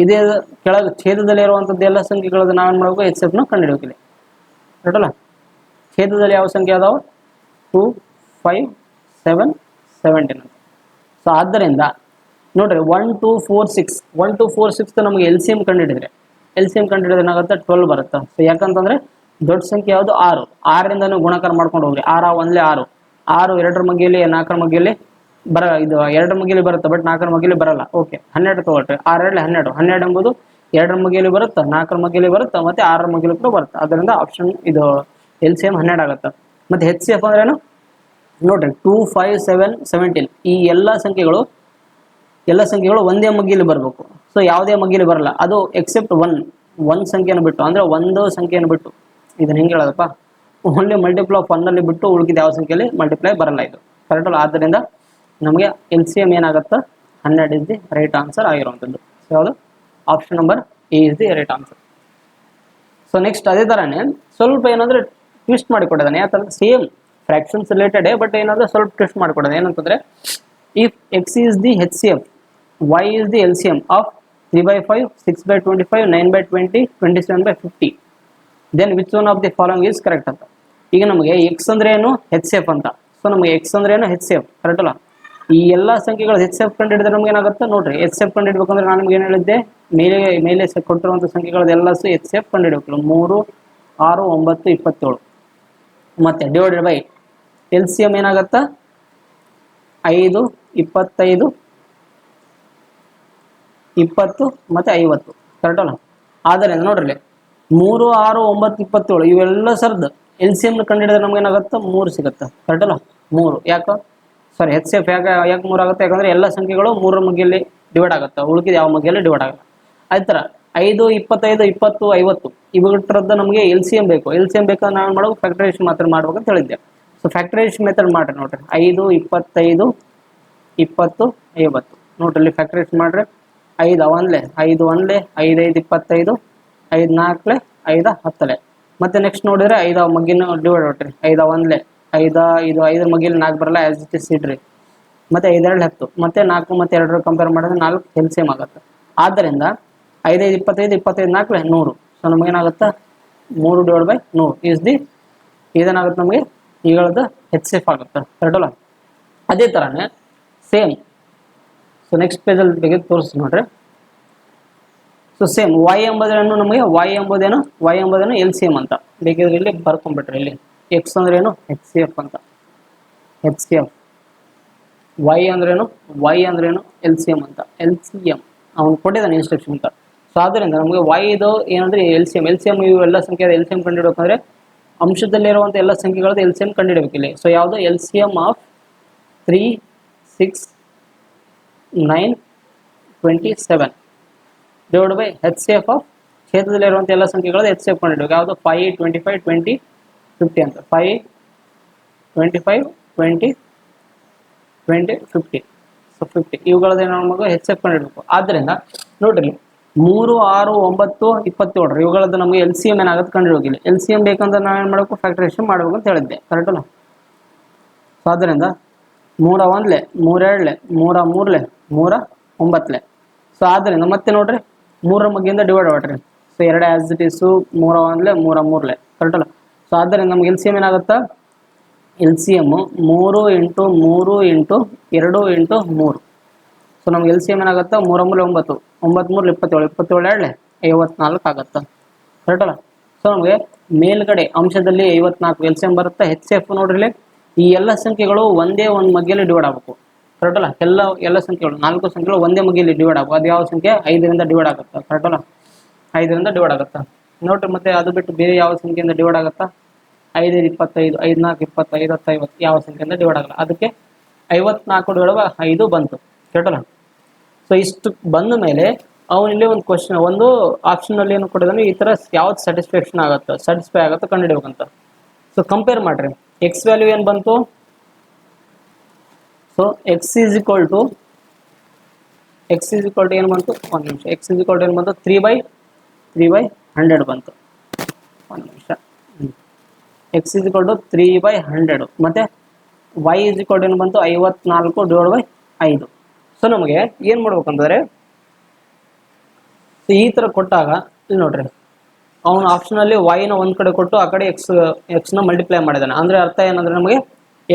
ಇದೇ ಕೆಳಗೆ ಛೇದದಲ್ಲಿ ಇರುವಂಥದ್ದು ಎಲ್ಲ ಸಂಖ್ಯೆಗಳದ್ದು ನಾವೇನು ಮಾಡಬೇಕು, ಎಚ್ ಸಿ ಎಫ್ ನ ಕಂಡುಹಿಡಬೇಕು ಇಲ್ಲಿ ಕರೆಕ್ಟ್ ಅಲ್ಲ. ಛೇದದಲ್ಲಿ ಯಾವ ಸಂಖ್ಯೆ ಅದಾವೆ 2 5 7 17 ಅಂತ. ಸೊ ಆದ್ದರಿಂದ ನೋಡ್ರಿ 1 2 4 6 1 2 4 6 ನಮಗೆ ಎಲ್ ಸಿ ಎಂ ಕಂಡುಹಿಡಿದ್ರೆ ಏನಾಗುತ್ತೆ 12 ಬರುತ್ತೆ. ಸೊ ಯಾಕಂತಂದ್ರೆ ದೊಡ್ಡ ಸಂಖ್ಯೆ ಯಾವುದು 6, 6ರಿಂದ ನೀವು ಗುಣಾಕಾರ ಮಾಡ್ಕೊಂಡು ಹೋಗ್ರಿ. 6 1 6 6 2ರ ಮಗ್ಗಿಯಲ್ಲಿ 4ರ ಮಗ್ಗಿಯಲ್ಲಿ ಇದು 2ರ ಮಗ್ಗಿಯಲ್ಲಿ ಬರುತ್ತೆ, ಬಟ್ 4ರ ಮಗ್ಗಿಯಲ್ಲಿ ಬರಲ್ಲ. ಓಕೆ 12 ತಗೊಳ್ರಿ. 6 2 12 12 ಎಂಬುದು 2ರ ಮಗ್ಗಿಯಲ್ಲಿ ಬರುತ್ತೆ, 4ರ ಮಗ್ಗಿಯಲ್ಲಿ ಬರುತ್ತೆ, ಮತ್ತೆ 6ರ ಮಗ್ಗಿಯಲ್ಲಿ ಕೂಡ ಬರುತ್ತೆ. ಅದರಿಂದ ಆಪ್ಷನ್ ಇದು ಎಲ್ ಸಿ ಎಂ 12 ಆಗುತ್ತೆ. ಮತ್ತೆ ಎಚ್ ಸಿ ಎಫ್ ಅಂದ್ರೆ ಏನು ನೋಡ್ರಿ 2 5 7 17 ಈ ಎಲ್ಲ ಸಂಖ್ಯೆಗಳು ಒಂದೇ ಮಗ್ಗಿಯಲ್ಲಿ ಬರಬೇಕು. ಸೊ ಯಾವುದೇ ಮಗ್ಗಿಯಲ್ಲಿ ಬರಲ್ಲ, ಅದು ಎಕ್ಸೆಪ್ಟ್ ಒನ್ ಸಂಖ್ಯೆಯನ್ನು ಬಿಟ್ಟು, ಅಂದ್ರೆ ಒಂದು ಸಂಖ್ಯೆಯನ್ನು ಬಿಟ್ಟು. ಇದನ್ನ ಹೆಂಗೆ ಹೇಳೋದಪ್ಪ, ಓನ್ಲಿ ಮಲ್ಟಿಪ್ಲ್ ಆಫ್ 1 ಅಲ್ಲಿ ಬಿಟ್ಟು ಉಳಿದ ಯಾವ ಸಂಖ್ಯೆಯಲ್ಲಿ ಮಲ್ಟಿಪ್ಲೈ ಬರಲ್ಲ ಇದು ಕರೆಕ್ಟ್ ಅಲ್ಲ. ಆದ್ದರಿಂದ ನಮಗೆ ಎಲ್ ಸಿ ಎಂ ಏನಾಗುತ್ತೆ 12 ಇಸ್ ದಿ ರೈಟ್ ಆನ್ಸರ್ ಆಗಿರುವಂಥದ್ದು. ಸೊ ಯಾವುದು option number A is the right answer. So next ಅದೇ ಥರನೇ ಸ್ವಲ್ಪ ಏನಾದರೂ ಟ್ವಿಸ್ಟ್ ಮಾಡಿಕೊಟ್ಟಿದ್ದಾನೆ. ಯಾಕಂದ್ರೆ ಸೇಮ್ ಫ್ರಾಕ್ಷನ್ಸ್ ರಿಲೇಟೆಡ್, ಬಟ್ ಏನಾದರೂ ಸ್ವಲ್ಪ ಟ್ವಿಸ್ಟ್ ಮಾಡಿಕೊಡೋದು ಏನಂತಂದ್ರೆ, if x is the H C F, y is the L C M of 3/5 6/25 9/20 27/50, then which one of the following is correct ಅಂತ. ಈಗ ನಮಗೆ ಎಕ್ಸ್ ಅಂದ್ರೆ ಏನು, ಎಚ್ ಸಿ ಎಫ್ ಅಂತ. ಸೊ ನಮಗೆ ಎಕ್ಸ್ ಅಂದ್ರೆ ಏನು, ಎಚ್ ಸಿ ಎಫ್ ಕರೆಕ್ಟ್ ಅಲ್ಲ. ಈ ಎಲ್ಲ ಸಂಖ್ಯೆಗಳು ಎಚ್ ಸಿ ಎಫ್ ಕಂಡು ಹಿಡಿದ್ರೆ ನಮ್ಗೆ ಏನಾಗುತ್ತೆ ನೋಡ್ರಿ, ಎಚ್ ಸಿ ಎಫ್ ಕಂಡು ಹಿಡ್ಬೇಕಂದ್ರೆ ನಾನು ನಿಮ್ಗೆ ಏನು ಹೇಳಿದ್ದೆ, ಮೇಲೆ ಕೊಟ್ಟಿರುವಂಥ ಸಂಖ್ಯೆಗಳದೆಲ್ಲ ಎಚ್ ಸಿ ಎಫ್ ಕಂಡು ಹಿಡಬೇಕು. 3 6 9 27 ಮತ್ತೆ divided by L C M ಏನಾಗುತ್ತೆ 5 25 20 ಮತ್ತೆ 50 ಕರೆಕ್ಟ್ ಅಲ್ಲ. ಆದ್ದರಿಂದ ನೋಡ್ರಿ 3 6 9 27 ಇವೆಲ್ಲ ಸರ್ದು ಎಲ್ ಸಿ ಎಂ ಕಂಡು ಹಿಡಿದ್ರೆ ನಮ್ಗೆ ಏನಾಗುತ್ತೆ 3 ಸಿಗುತ್ತೆ ಕರೆಕ್ಟ್ ಅಲ್ಲ. 3 ಯಾಕೆ ಸಾರಿ ಎಚ್ ಸಿ ಎಫ್ ಯಾಕೆ 3 ಆಗುತ್ತೆ, ಯಾಕಂದ್ರೆ ಎಲ್ಲ ಸಂಖ್ಯೆಗಳು 3ರ ಮಗ್ಗಿಯಲ್ಲಿ ಡಿವೈಡ್ ಆಗುತ್ತೆ, ಉಳಿದ ಯಾವ ಮಗ್ಗಿಯಲ್ಲಿ ಡಿವೈಡ್ ಆಗಲ್ಲ. ಅದೇ ಥರ 5, 25, 20, 50 ಇವುಗಳದ್ದು ನಮಗೆ ಎಲ್ ಸಿ ಎಂ ಬೇಕು. ಎಲ್ ಸಿ ಎಂ ಬೇಕಾದ್ರೆ ನಾವು ಮಾಡೋದು ಫ್ಯಾಕ್ಟರೈಸೇಷನ್ ಮಾತ್ರ ಮಾಡ್ಬೇಕು ಅಂತ ಹೇಳಿದ್ದೆ. ಸೊ ಫ್ಯಾಕ್ಟರೈಸೇಷನ್ ಮೆಥಡ್ ಮಾಡ್ರಿ ನೋಡ್ರಿ. 5, 25, 20, 50 ನೋಡ್ರಿ ಇಲ್ಲಿ ಫ್ಯಾಕ್ಟರೈಸೇಷನ್ ಮಾಡ್ರಿ. 5 1 5 1 5 5 25 5 4 5 10 ಮತ್ತೆ ನೆಕ್ಸ್ಟ್ ನೋಡಿದ್ರೆ 5 ಮಗ್ಗಿನ ಡಿವೈಡ್ ಮಾಡ್ರಿ. 5 1 5 ಇದು 5 ಮಗ್ಗಿಲಿ 4 ಬರಲ್ಲ, ಆಸ್ ಇಟ್ ಇಸ್ ಇಡ್ರಿ. ಮತ್ತೆ 5 2 10 ಮತ್ತೆ 4 ಮತ್ತೆ 2 ಕಂಪೇರ್ ಮಾಡಿದ್ರೆ 4 ಎಲ್ ಸಿ ಎಂ ಆಗುತ್ತೆ. ಆದ್ದರಿಂದ 5 5 25 25 4 100. ಸೊ ನಮಗೇನಾಗುತ್ತೆ 3 ಡಿವೈಡ್ ಬೈ 100 ಈಸ್ ದಿ ಇದೇನಾಗುತ್ತೆ ನಮಗೆ ಈಗಳದ್ದು ಹೆಚ್ ಎಫ್ ಆಗುತ್ತೆ. ಕರೆಕ್ಟಲ್ಲ. ಅದೇ ಥರನೇ ಸೇಮ್. ಸೊ ನೆಕ್ಸ್ಟ್ ಪೇಜಲ್ಲಿ ಬಗ್ಗೆ ತೋರಿಸಿ ನೋಡ್ರಿ. ಸೊ ಸೇಮ್ ವೈ ಎಂಬುದೇನು ನಮಗೆ ವೈ ಎಂಬುದೇನು ಎಲ್ ಸಿ ಎಂ ಅಂತ ಬೇಕಿದ್ರೆ ಇಲ್ಲಿ ಬರ್ಕೊಂಡ್ಬಿಟ್ರಿ. ಇಲ್ಲಿ ಎಕ್ಸ್ ಅಂದ್ರೇನು ಎಚ್ ಸಿ ಎಫ್ ಅಂತ, ಎಚ್ ಸಿ ಎಫ್. ವೈ ಅಂದ್ರೇನು ಎಲ್ ಸಿ ಎಂ ಅಂತ, ಎಲ್ ಸಿ ಎಂ ಅವ್ನು ಕೊಟ್ಟಿದ್ದಾನೆ ಇನ್ಸ್ಟ್ರಕ್ಷನ್ ಅಂತ. ಸೊ ಆದ್ದರಿಂದ ನಮಗೆ ವೈ ಇದು ಏನಂದ್ರೆ ಎಲ್ ಸಿ ಎಂ ಇವೆಲ್ಲ ಸಂಖ್ಯೆ ಎಲ್ ಸಿ ಎಂ ಕಂಡುಹಿಡಬೇಕಂದ್ರೆ ಅಂಶದಲ್ಲಿರುವಂಥ ಎಲ್ಲ ಸಂಖ್ಯೆಗಳದ್ದು ಎಲ್ ಸಿ ಎಂ ಕಂಡುಹಿಡಬೇಕು ಇಲ್ಲಿ. ಸೊ ಯಾವುದು L C M of 3, 6, 9, 27 divide by H C F of ಛೇದದಲ್ಲಿರುವಂಥ ಎಲ್ಲ ಸಂಖ್ಯೆಗಳದ್ದು ಎಚ್ ಸಿ ಎಫ್ ಕಂಡುಹಿಡಬೇಕು. ಯಾವುದು 5, 25, 20, 50 ಅಂತ. 5, 25, 20, 20, 50. ಸೊ 50 ಇವುಗಳದ್ದೇನು ನಮಗೆ ಎಚ್ ಸಿ ಎಫ್ ಕಂಡುಹಿಡಬೇಕು. ಆದ್ದರಿಂದ ನೋಡ್ರಿ 3, 6, 9, 27 ಇವುಗಳದ್ದು ನಮಗೆ ಎಲ್ ಸಿ ಎಂ ಏನಾಗುತ್ತೆ ಕಂಡುಹಿಡೋಗಿಲ್ಲ. ಎಲ್ ಸಿ ಎಂ ಬೇಕಂದ್ರೆ ನಾವೇನು ಮಾಡಬೇಕು ಫ್ಯಾಕ್ಟರೈಸೇಷನ್ ಮಾಡಬೇಕು ಅಂತ ಹೇಳಿದ್ದೆ. ಕರೆಕ್ಟಲ್ಲ. ಸೊ ಆದ್ದರಿಂದ 3 1 3 2 3 3 9. ಸೊ ಆದ್ದರಿಂದ ಮತ್ತೆ ನೋಡ್ರಿ 3 ಮಗ್ಗಿಂದ ಡಿವೈಡ್ ಮಾಡ್ರಿ. ಸೊ 2 ಆಸ್ ಇಟ್ ಇಸ್ 3 1 3 3 ಕರೆಕ್ಟಲ್ಲ. ಸೊ ಆದ್ದರಿಂದ ನಮ್ಗೆ ಎಲ್ ಸಿ ಎಂ ಏನಾಗುತ್ತೆ ಎಲ್ ಸಿ ಎಮ್ 3 × 3 × 2 × 3. ಸೊ ನಮ್ಗೆ ಎಲ್ ಸಿ ಎಮ್ ಏನಾಗುತ್ತೆ 3 3 9 9 3 27 27 54 ಆಗುತ್ತೆ. ಕರೆಕ್ಟಲ್ಲ. ಸೊ ನಮಗೆ ಮೇಲ್ಗಡೆ ಅಂಶದಲ್ಲಿ 54 ಎಲ್ ಸಿ ಎಮ್ ಬರುತ್ತೆ. ಎಚ್ ಸಿ ಎಫ್ ನೋಡ್ರಿ ಈ ಎಲ್ಲ ಸಂಖ್ಯೆಗಳು ಒಂದೇ ಒಂದು ಮಗ್ಗಿಯಲ್ಲಿ ಡಿವೈಡ್ ಆಗಬೇಕು. ಕರೆಕ್ಟಲ್ಲ. ಎಲ್ಲ ಸಂಖ್ಯೆಗಳು 4 ಸಂಖ್ಯೆಗಳು ಒಂದೇ ಮಗ್ಗಿಯಲ್ಲಿ ಡಿವೈಡ್ ಆಗಬೇಕು. ಅದು ಯಾವ ಸಂಖ್ಯೆ 5ರಿಂದ ಡಿವೈಡ್ ಆಗುತ್ತೆ. ಕರೆಕ್ಟಲ್ಲ. 5ರಿಂದ ಡಿವೈಡ್ ಆಗುತ್ತೆ ನೋಡ್ರಿ. ಮತ್ತೆ ಅದು ಬಿಟ್ಟು ಬೇರೆ ಯಾವ ಸಂಖ್ಯೆಯಿಂದ ಡಿವೈಡ್ ಆಗುತ್ತಾ 5 5 25 5 4 20 5 10 50 ಯಾವ ಸಂಖ್ಯೆಯಿಂದ ಡಿವೈಡ್ ಆಗಲ್ಲ. ಅದಕ್ಕೆ 54 ಡಿವೈಡ್ ಬೈ 5 ಬಂತು. ಕರೆಕ್ಟಲ್ಲ. ಸೊ ಇಷ್ಟು ಬಂದ ಮೇಲೆ ಅವನಿಲ್ಲಿ ಒಂದು ಕ್ವಶನ್ ಒಂದು ಆಪ್ಷನಲ್ಲಿ ಏನು ಕೊಟ್ಟಿದ್ದಾನೆ ಈ ಥರ ಯಾವ್ದು ಸ್ಯಾಟಿಸ್ಫೈ ಆಗುತ್ತೆ ಕಂಡುಹಿಡಬೇಕಂತ. ಸೊ ಕಂಪೇರ್ ಮಾಡ್ರಿ. ಎಕ್ಸ್ ವ್ಯಾಲ್ಯೂ ಏನು ಬಂತು. So x is equal to ಏನು ಬಂತು ಒಂದು ನಿಮಿಷ. ಎಕ್ಸ್ ಈಸ್ ಈಕ್ವಲ್ ಟು ಏನು ಬಂತು 3/100 ಬಂತು. ಒಂದು ನಿಮಿಷ. ಎಕ್ಸ್ ಈಸ್ ಈಕ್ವಲ್ ಟು 3/100 ಮತ್ತು ವೈ ಈಸ್ ಈಕ್ವಲ್ ಟು ಏನು ಬಂತು 54 ಡಿವೈಡ್ ಬೈ 5. ಸೊ ನಮಗೆ ಏನು ಮಾಡ್ಬೇಕಂತಂದರೆ ಈ ಥರ ಕೊಟ್ಟಾಗ ಇಲ್ಲಿ ನೋಡ್ರಿ ಅವನು ಆಪ್ಷನಲ್ಲಿ ವೈನ ಒಂದು ಕಡೆ ಕೊಟ್ಟು ಆ ಕಡೆ ಎಕ್ಸ್ನ ಮಲ್ಟಿಪ್ಲೈ ಮಾಡಿದ್ದಾನೆ. ಅಂದರೆ ಅರ್ಥ ಏನಂದರೆ ನಮಗೆ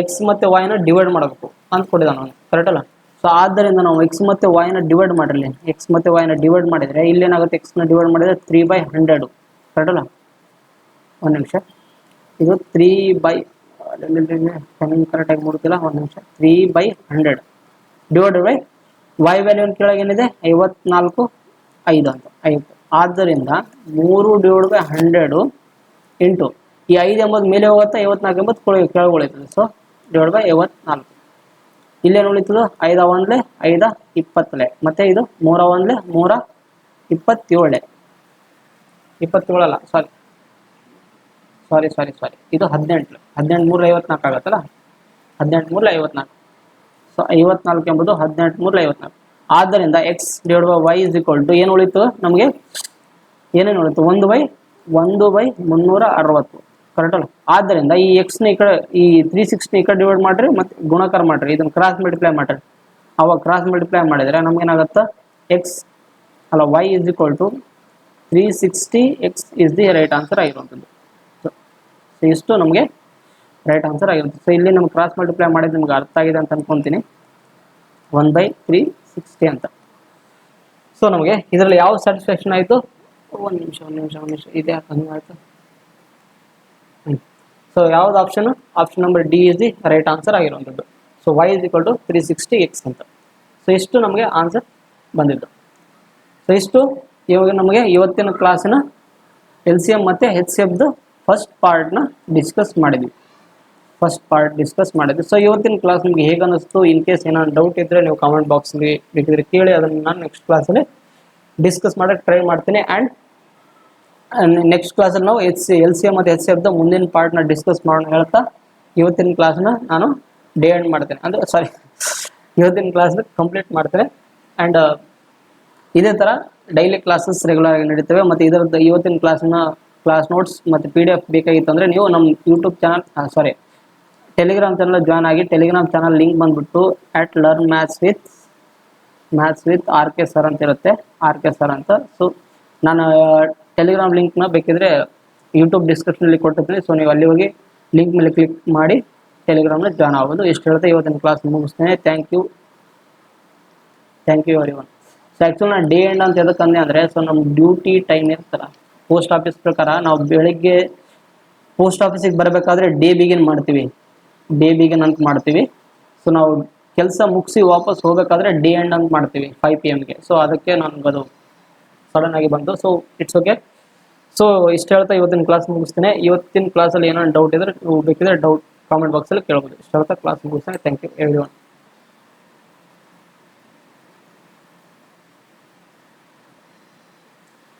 ಎಕ್ಸ್ ಮತ್ತು ವೈನ ಡಿವೈಡ್ ಮಾಡಬೇಕು ಅಂತ ಕೊಟ್ಟಿದ್ದಾನೆ ಅವನು. ಕರೆಕ್ಟಲ್ಲ. ಸೊ ಆದ್ದರಿಂದ ನಾವು ಎಕ್ಸ್ ಮತ್ತು ವೈನ ಡಿವೈಡ್ ಮಾಡಿರಲಿ. ಎಕ್ಸ್ ಮತ್ತು ವೈನ ಡಿವೈಡ್ ಮಾಡಿದರೆ ಇಲ್ಲೇನಾಗುತ್ತೆ ಎಕ್ಸ್ನ ಡಿವೈಡ್ ಮಾಡಿದರೆ 3/100. ಕರೆಕ್ಟಲ್ಲ. ಒಂದು ನಿಮಿಷ. ಇದು 3 ಕರೆಕ್ಟಾಗಿ ಮೂಡ್ತಿಲ್ಲ. ಒಂದು ನಿಮಿಷ. 3/100 ಡಿವೈಡೆಡ್ ಬೈ ವೈ ವ್ಯಾಲ್ಯೂ ಕೆಳಗೆ ಏನಿದೆ 54 5 ಅಂತ 5. ಆದ್ದರಿಂದ 3 ಡಿವೈಡ್ ಬೈ 100 ಇಂಟು ಈ 5 ಎಂಬುದು ಮೇಲೆ ಹೋಗುತ್ತೆ 54 ಎಂಬುದು ಕೆಳಗೆ ಉಳಿತದೆ. ಸೊ ಡಿವೈಡ್ ಬೈ 54 ಇಲ್ಲೇನು ಉಳಿತದೆ 5 1 5 20 ಮತ್ತು ಇದು 3 1 3 27 27 ಅಲ್ಲ ಸಾರಿ ಇದು 18 18 3 54 ಆಗುತ್ತಲ್ಲ. 18 3 54. ಸೊ 54 ಎಂಬುದು 18 3 54. ಆದ್ದರಿಂದ x divide by y is equal to ಏನು ಉಳಿತು ನಮಗೆ ಏನೇನು ಉಳಿತು 1/360. ಕರೆಕ್ಟಲ್ಲ. ಆದ್ದರಿಂದ ಈ ಎಕ್ಸ್ನ ಈ ಕಡೆ ಈ 360 ಈ ಕಡೆ ಡಿವೈಡ್ ಮಾಡಿರಿ ಮತ್ತು ಗುಣಾಕಾರ ಮಾಡಿರಿ. ಇದನ್ನು ಕ್ರಾಸ್ ಮಲ್ಟಿಪ್ಲೈ ಮಾಡಿರಿ. ಅವಾಗ ಕ್ರಾಸ್ ಮಲ್ಟಿಪ್ಲೈ ಮಾಡಿದರೆ ನಮಗೇನಾಗುತ್ತೆ Y is equal to 360 X is the right answer ಆಗಿರುವಂಥದ್ದು. ಸೊ ಇಷ್ಟು ನಮಗೆ ರೈಟ್ ಆನ್ಸರ್ ಆಗಿರುತ್ತೆ. ಸೊ ಇಲ್ಲಿ ನಮ್ಗೆ ಕ್ರಾಸ್ ಮಲ್ಟಿಪ್ಲೈ ಮಾಡಿದ್ದು ನಿಮ್ಗೆ ಅರ್ಥ ಆಗಿದೆ ಅಂತ ಅನ್ಕೊತೀನಿ. 1/360 ಅಂತ. ಸೊ ನಮಗೆ ಇದರಲ್ಲಿ ಯಾವ ಸ್ಯಾಟಿಸ್ಫ್ಯಾಕ್ಷನ್ ಆಯಿತು. ಒಂದು ನಿಮಿಷ ಇದೆ ಹಂಗಾಯ್ತು. ಸೊ ಯಾವ್ದು option number D is the right answer ಆಗಿರುವಂಥದ್ದು. So Y is equal to 360 X ಅಂತ. ಸೊ ಇಷ್ಟು ನಮಗೆ ಆನ್ಸರ್ ಬಂದಿದ್ದು. ಸೊ ಇಷ್ಟು ಇವಾಗ ನಮಗೆ ಇವತ್ತಿನ ಕ್ಲಾಸಿನ ಎಲ್ ಸಿ ಎಮ್ ಮತ್ತು ಎಚ್ ಸಿ ಎಫ್ದು ಫಸ್ಟ್ ಪಾರ್ಟ್ನ ಡಿಸ್ಕಸ್ ಮಾಡಿದ್ವಿ. ಸೊ ಇವತ್ತಿನ ಕ್ಲಾಸ್ ನಿಮಗೆ ಹೇಗೆ ಅನ್ನಿಸ್ತು. ಇನ್ ಕೇಸ್ ಏನಾದ್ರು ಡೌಟ್ ಇದ್ದರೆ ನೀವು ಕಾಮೆಂಟ್ ಬಾಕ್ಸ್ಗೆ ಬೇಕಿದ್ರೆ ಕೇಳಿ, ಅದನ್ನು ನಾನು ನೆಕ್ಸ್ಟ್ ಕ್ಲಾಸಲ್ಲಿ ಡಿಸ್ಕಸ್ ಮಾಡೋಕ್ಕೆ ಟ್ರೈ ಮಾಡ್ತೀನಿ. ಆ್ಯಂಡ್ ನೆಕ್ಸ್ಟ್ ಕ್ಲಾಸಲ್ಲಿ ನಾವು ಎಲ್ ಸಿ ಎಮ್ ಮತ್ತು ಎಚ್ ಸಿ ಎಫ್ದು ಮುಂದಿನ ಪಾರ್ಟ್ನ ಡಿಸ್ಕಸ್ ಮಾಡೋಣ ಹೇಳ್ತಾ ಇವತ್ತಿನ ಕ್ಲಾಸ್ನ ನಾನು ಡೇ ಎಂಡ್ ಮಾಡ್ತೇನೆ, ಅಂದರೆ ಸಾರಿ ಇವತ್ತಿನ ಕ್ಲಾಸ್ನ ಕಂಪ್ಲೀಟ್ ಮಾಡ್ತೇನೆ. ಆ್ಯಂಡ್ ಇದೇ ಥರ ಡೈಲಿ ಕ್ಲಾಸಸ್ ರೆಗ್ಯುಲರ್ ಆಗಿ ನಡೀತವೆ. ಮತ್ತು ಇದರದ್ದು ಇವತ್ತಿನ ಕ್ಲಾಸ್ ನೋಟ್ಸ್ ಮತ್ತು PDF ಬೇಕಾಗಿತ್ತು ಅಂದರೆ ನೀವು ನಮ್ಮ YouTube channel Telegram channel join ಆಗಿ. ಟೆಲಿಗ್ರಾಮ್ ಚಾನಲ್ ಲಿಂಕ್ ಬಂದುಬಿಟ್ಟು @learn maths with RK sir ಅಂತ ಇರುತ್ತೆ, RK ಸರ್ ಅಂತ. ಸೊ ನಾನು ಟೆಲಿಗ್ರಾಮ್ ಲಿಂಕ್ನ ಬೇಕಿದ್ರೆ ಯೂಟ್ಯೂಬ್ ಡಿಸ್ಕ್ರಿಪ್ಷನಲ್ಲಿ ಕೊಟ್ಟಿರ್ತೀನಿ. ಸೊ ನೀವು ಅಲ್ಲಿ ಹೋಗಿ ಲಿಂಕ್ ಮೇಲೆ ಕ್ಲಿಕ್ ಮಾಡಿ ಟೆಲಿಗ್ರಾಮ್ನ ಜಾಯ್ನ್ ಆಗ್ಬೋದು. ಇಷ್ಟು ಹೇಳ್ತಾ ಇವತ್ತಿನ ಕ್ಲಾಸ್ ಮುಗಿಸ್ತೇನೆ. Thank you everyone. So actually ನಾನು ಡೇ ಎಂಡ್ ಅಂತ ಎದಕ್ಕಂದೆ ಅಂದರೆ, ಸೊ ನಮ್ಮ ಡ್ಯೂಟಿ ಟೈಮ್ ಇರ್ತಲ್ಲ ಪೋಸ್ಟ್ ಆಫೀಸ್ ಪ್ರಕಾರ, ನಾವು ಬೆಳಗ್ಗೆ ಪೋಸ್ಟ್ ಆಫೀಸಿಗೆ ಬರಬೇಕಾದ್ರೆ ಡೇ ಬಿಗಿನ್ ಅಂತ ಮಾಡ್ತೀವಿ. ಸೊ ನಾವು ಕೆಲಸ ಮುಗಿಸಿ ವಾಪಸ್ ಹೋಗಬೇಕಾದ್ರೆ ಡೇ ಎಂಡ್ ಅಂತ ಮಾಡ್ತೀವಿ 5 PM. ಸೊ ಅದಕ್ಕೆ ನನಗೆ ಅದು ಸಡನ್ ಆಗಿ ಬಂತು. So it's okay. ಸೊ ಇಷ್ಟು ಹೇಳ್ತಾ ಇವತ್ತಿನ ಕ್ಲಾಸ್ ಮುಗಿಸ್ತೇನೆ. ಇವತ್ತಿನ ಕ್ಲಾಸಲ್ಲಿ ಏನಾದ್ರು ಡೌಟ್ ಇದ್ದರೆ ನೀವು ಬೇಕಿದ್ರೆ ಡೌಟ್ ಕಾಮೆಂಟ್ ಬಾಕ್ಸಲ್ಲಿ ಕೇಳ್ಬೋದು. ಇಷ್ಟು ಹೇಳ್ತಾ ಕ್ಲಾಸ್ ಮುಗಿಸ್ತೇನೆ. Thank you everyone.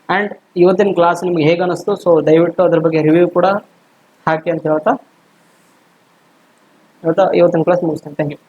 ಆ್ಯಂಡ್ ಇವತ್ತಿನ ಕ್ಲಾಸ್ ನಿಮ್ಗೆ ಹೇಗೆ ಅನ್ನಿಸ್ತು, ಸೊ ದಯವಿಟ್ಟು ಅದ್ರ ಬಗ್ಗೆ ರಿವ್ಯೂ ಕೂಡ ಹಾಕಿ ಅಂತ ಹೇಳ್ತಾ ಇವತ್ತಿನ ಕ್ಲಾಸ್ ಮುಗಿಸ್ತೇನೆ. Thank you.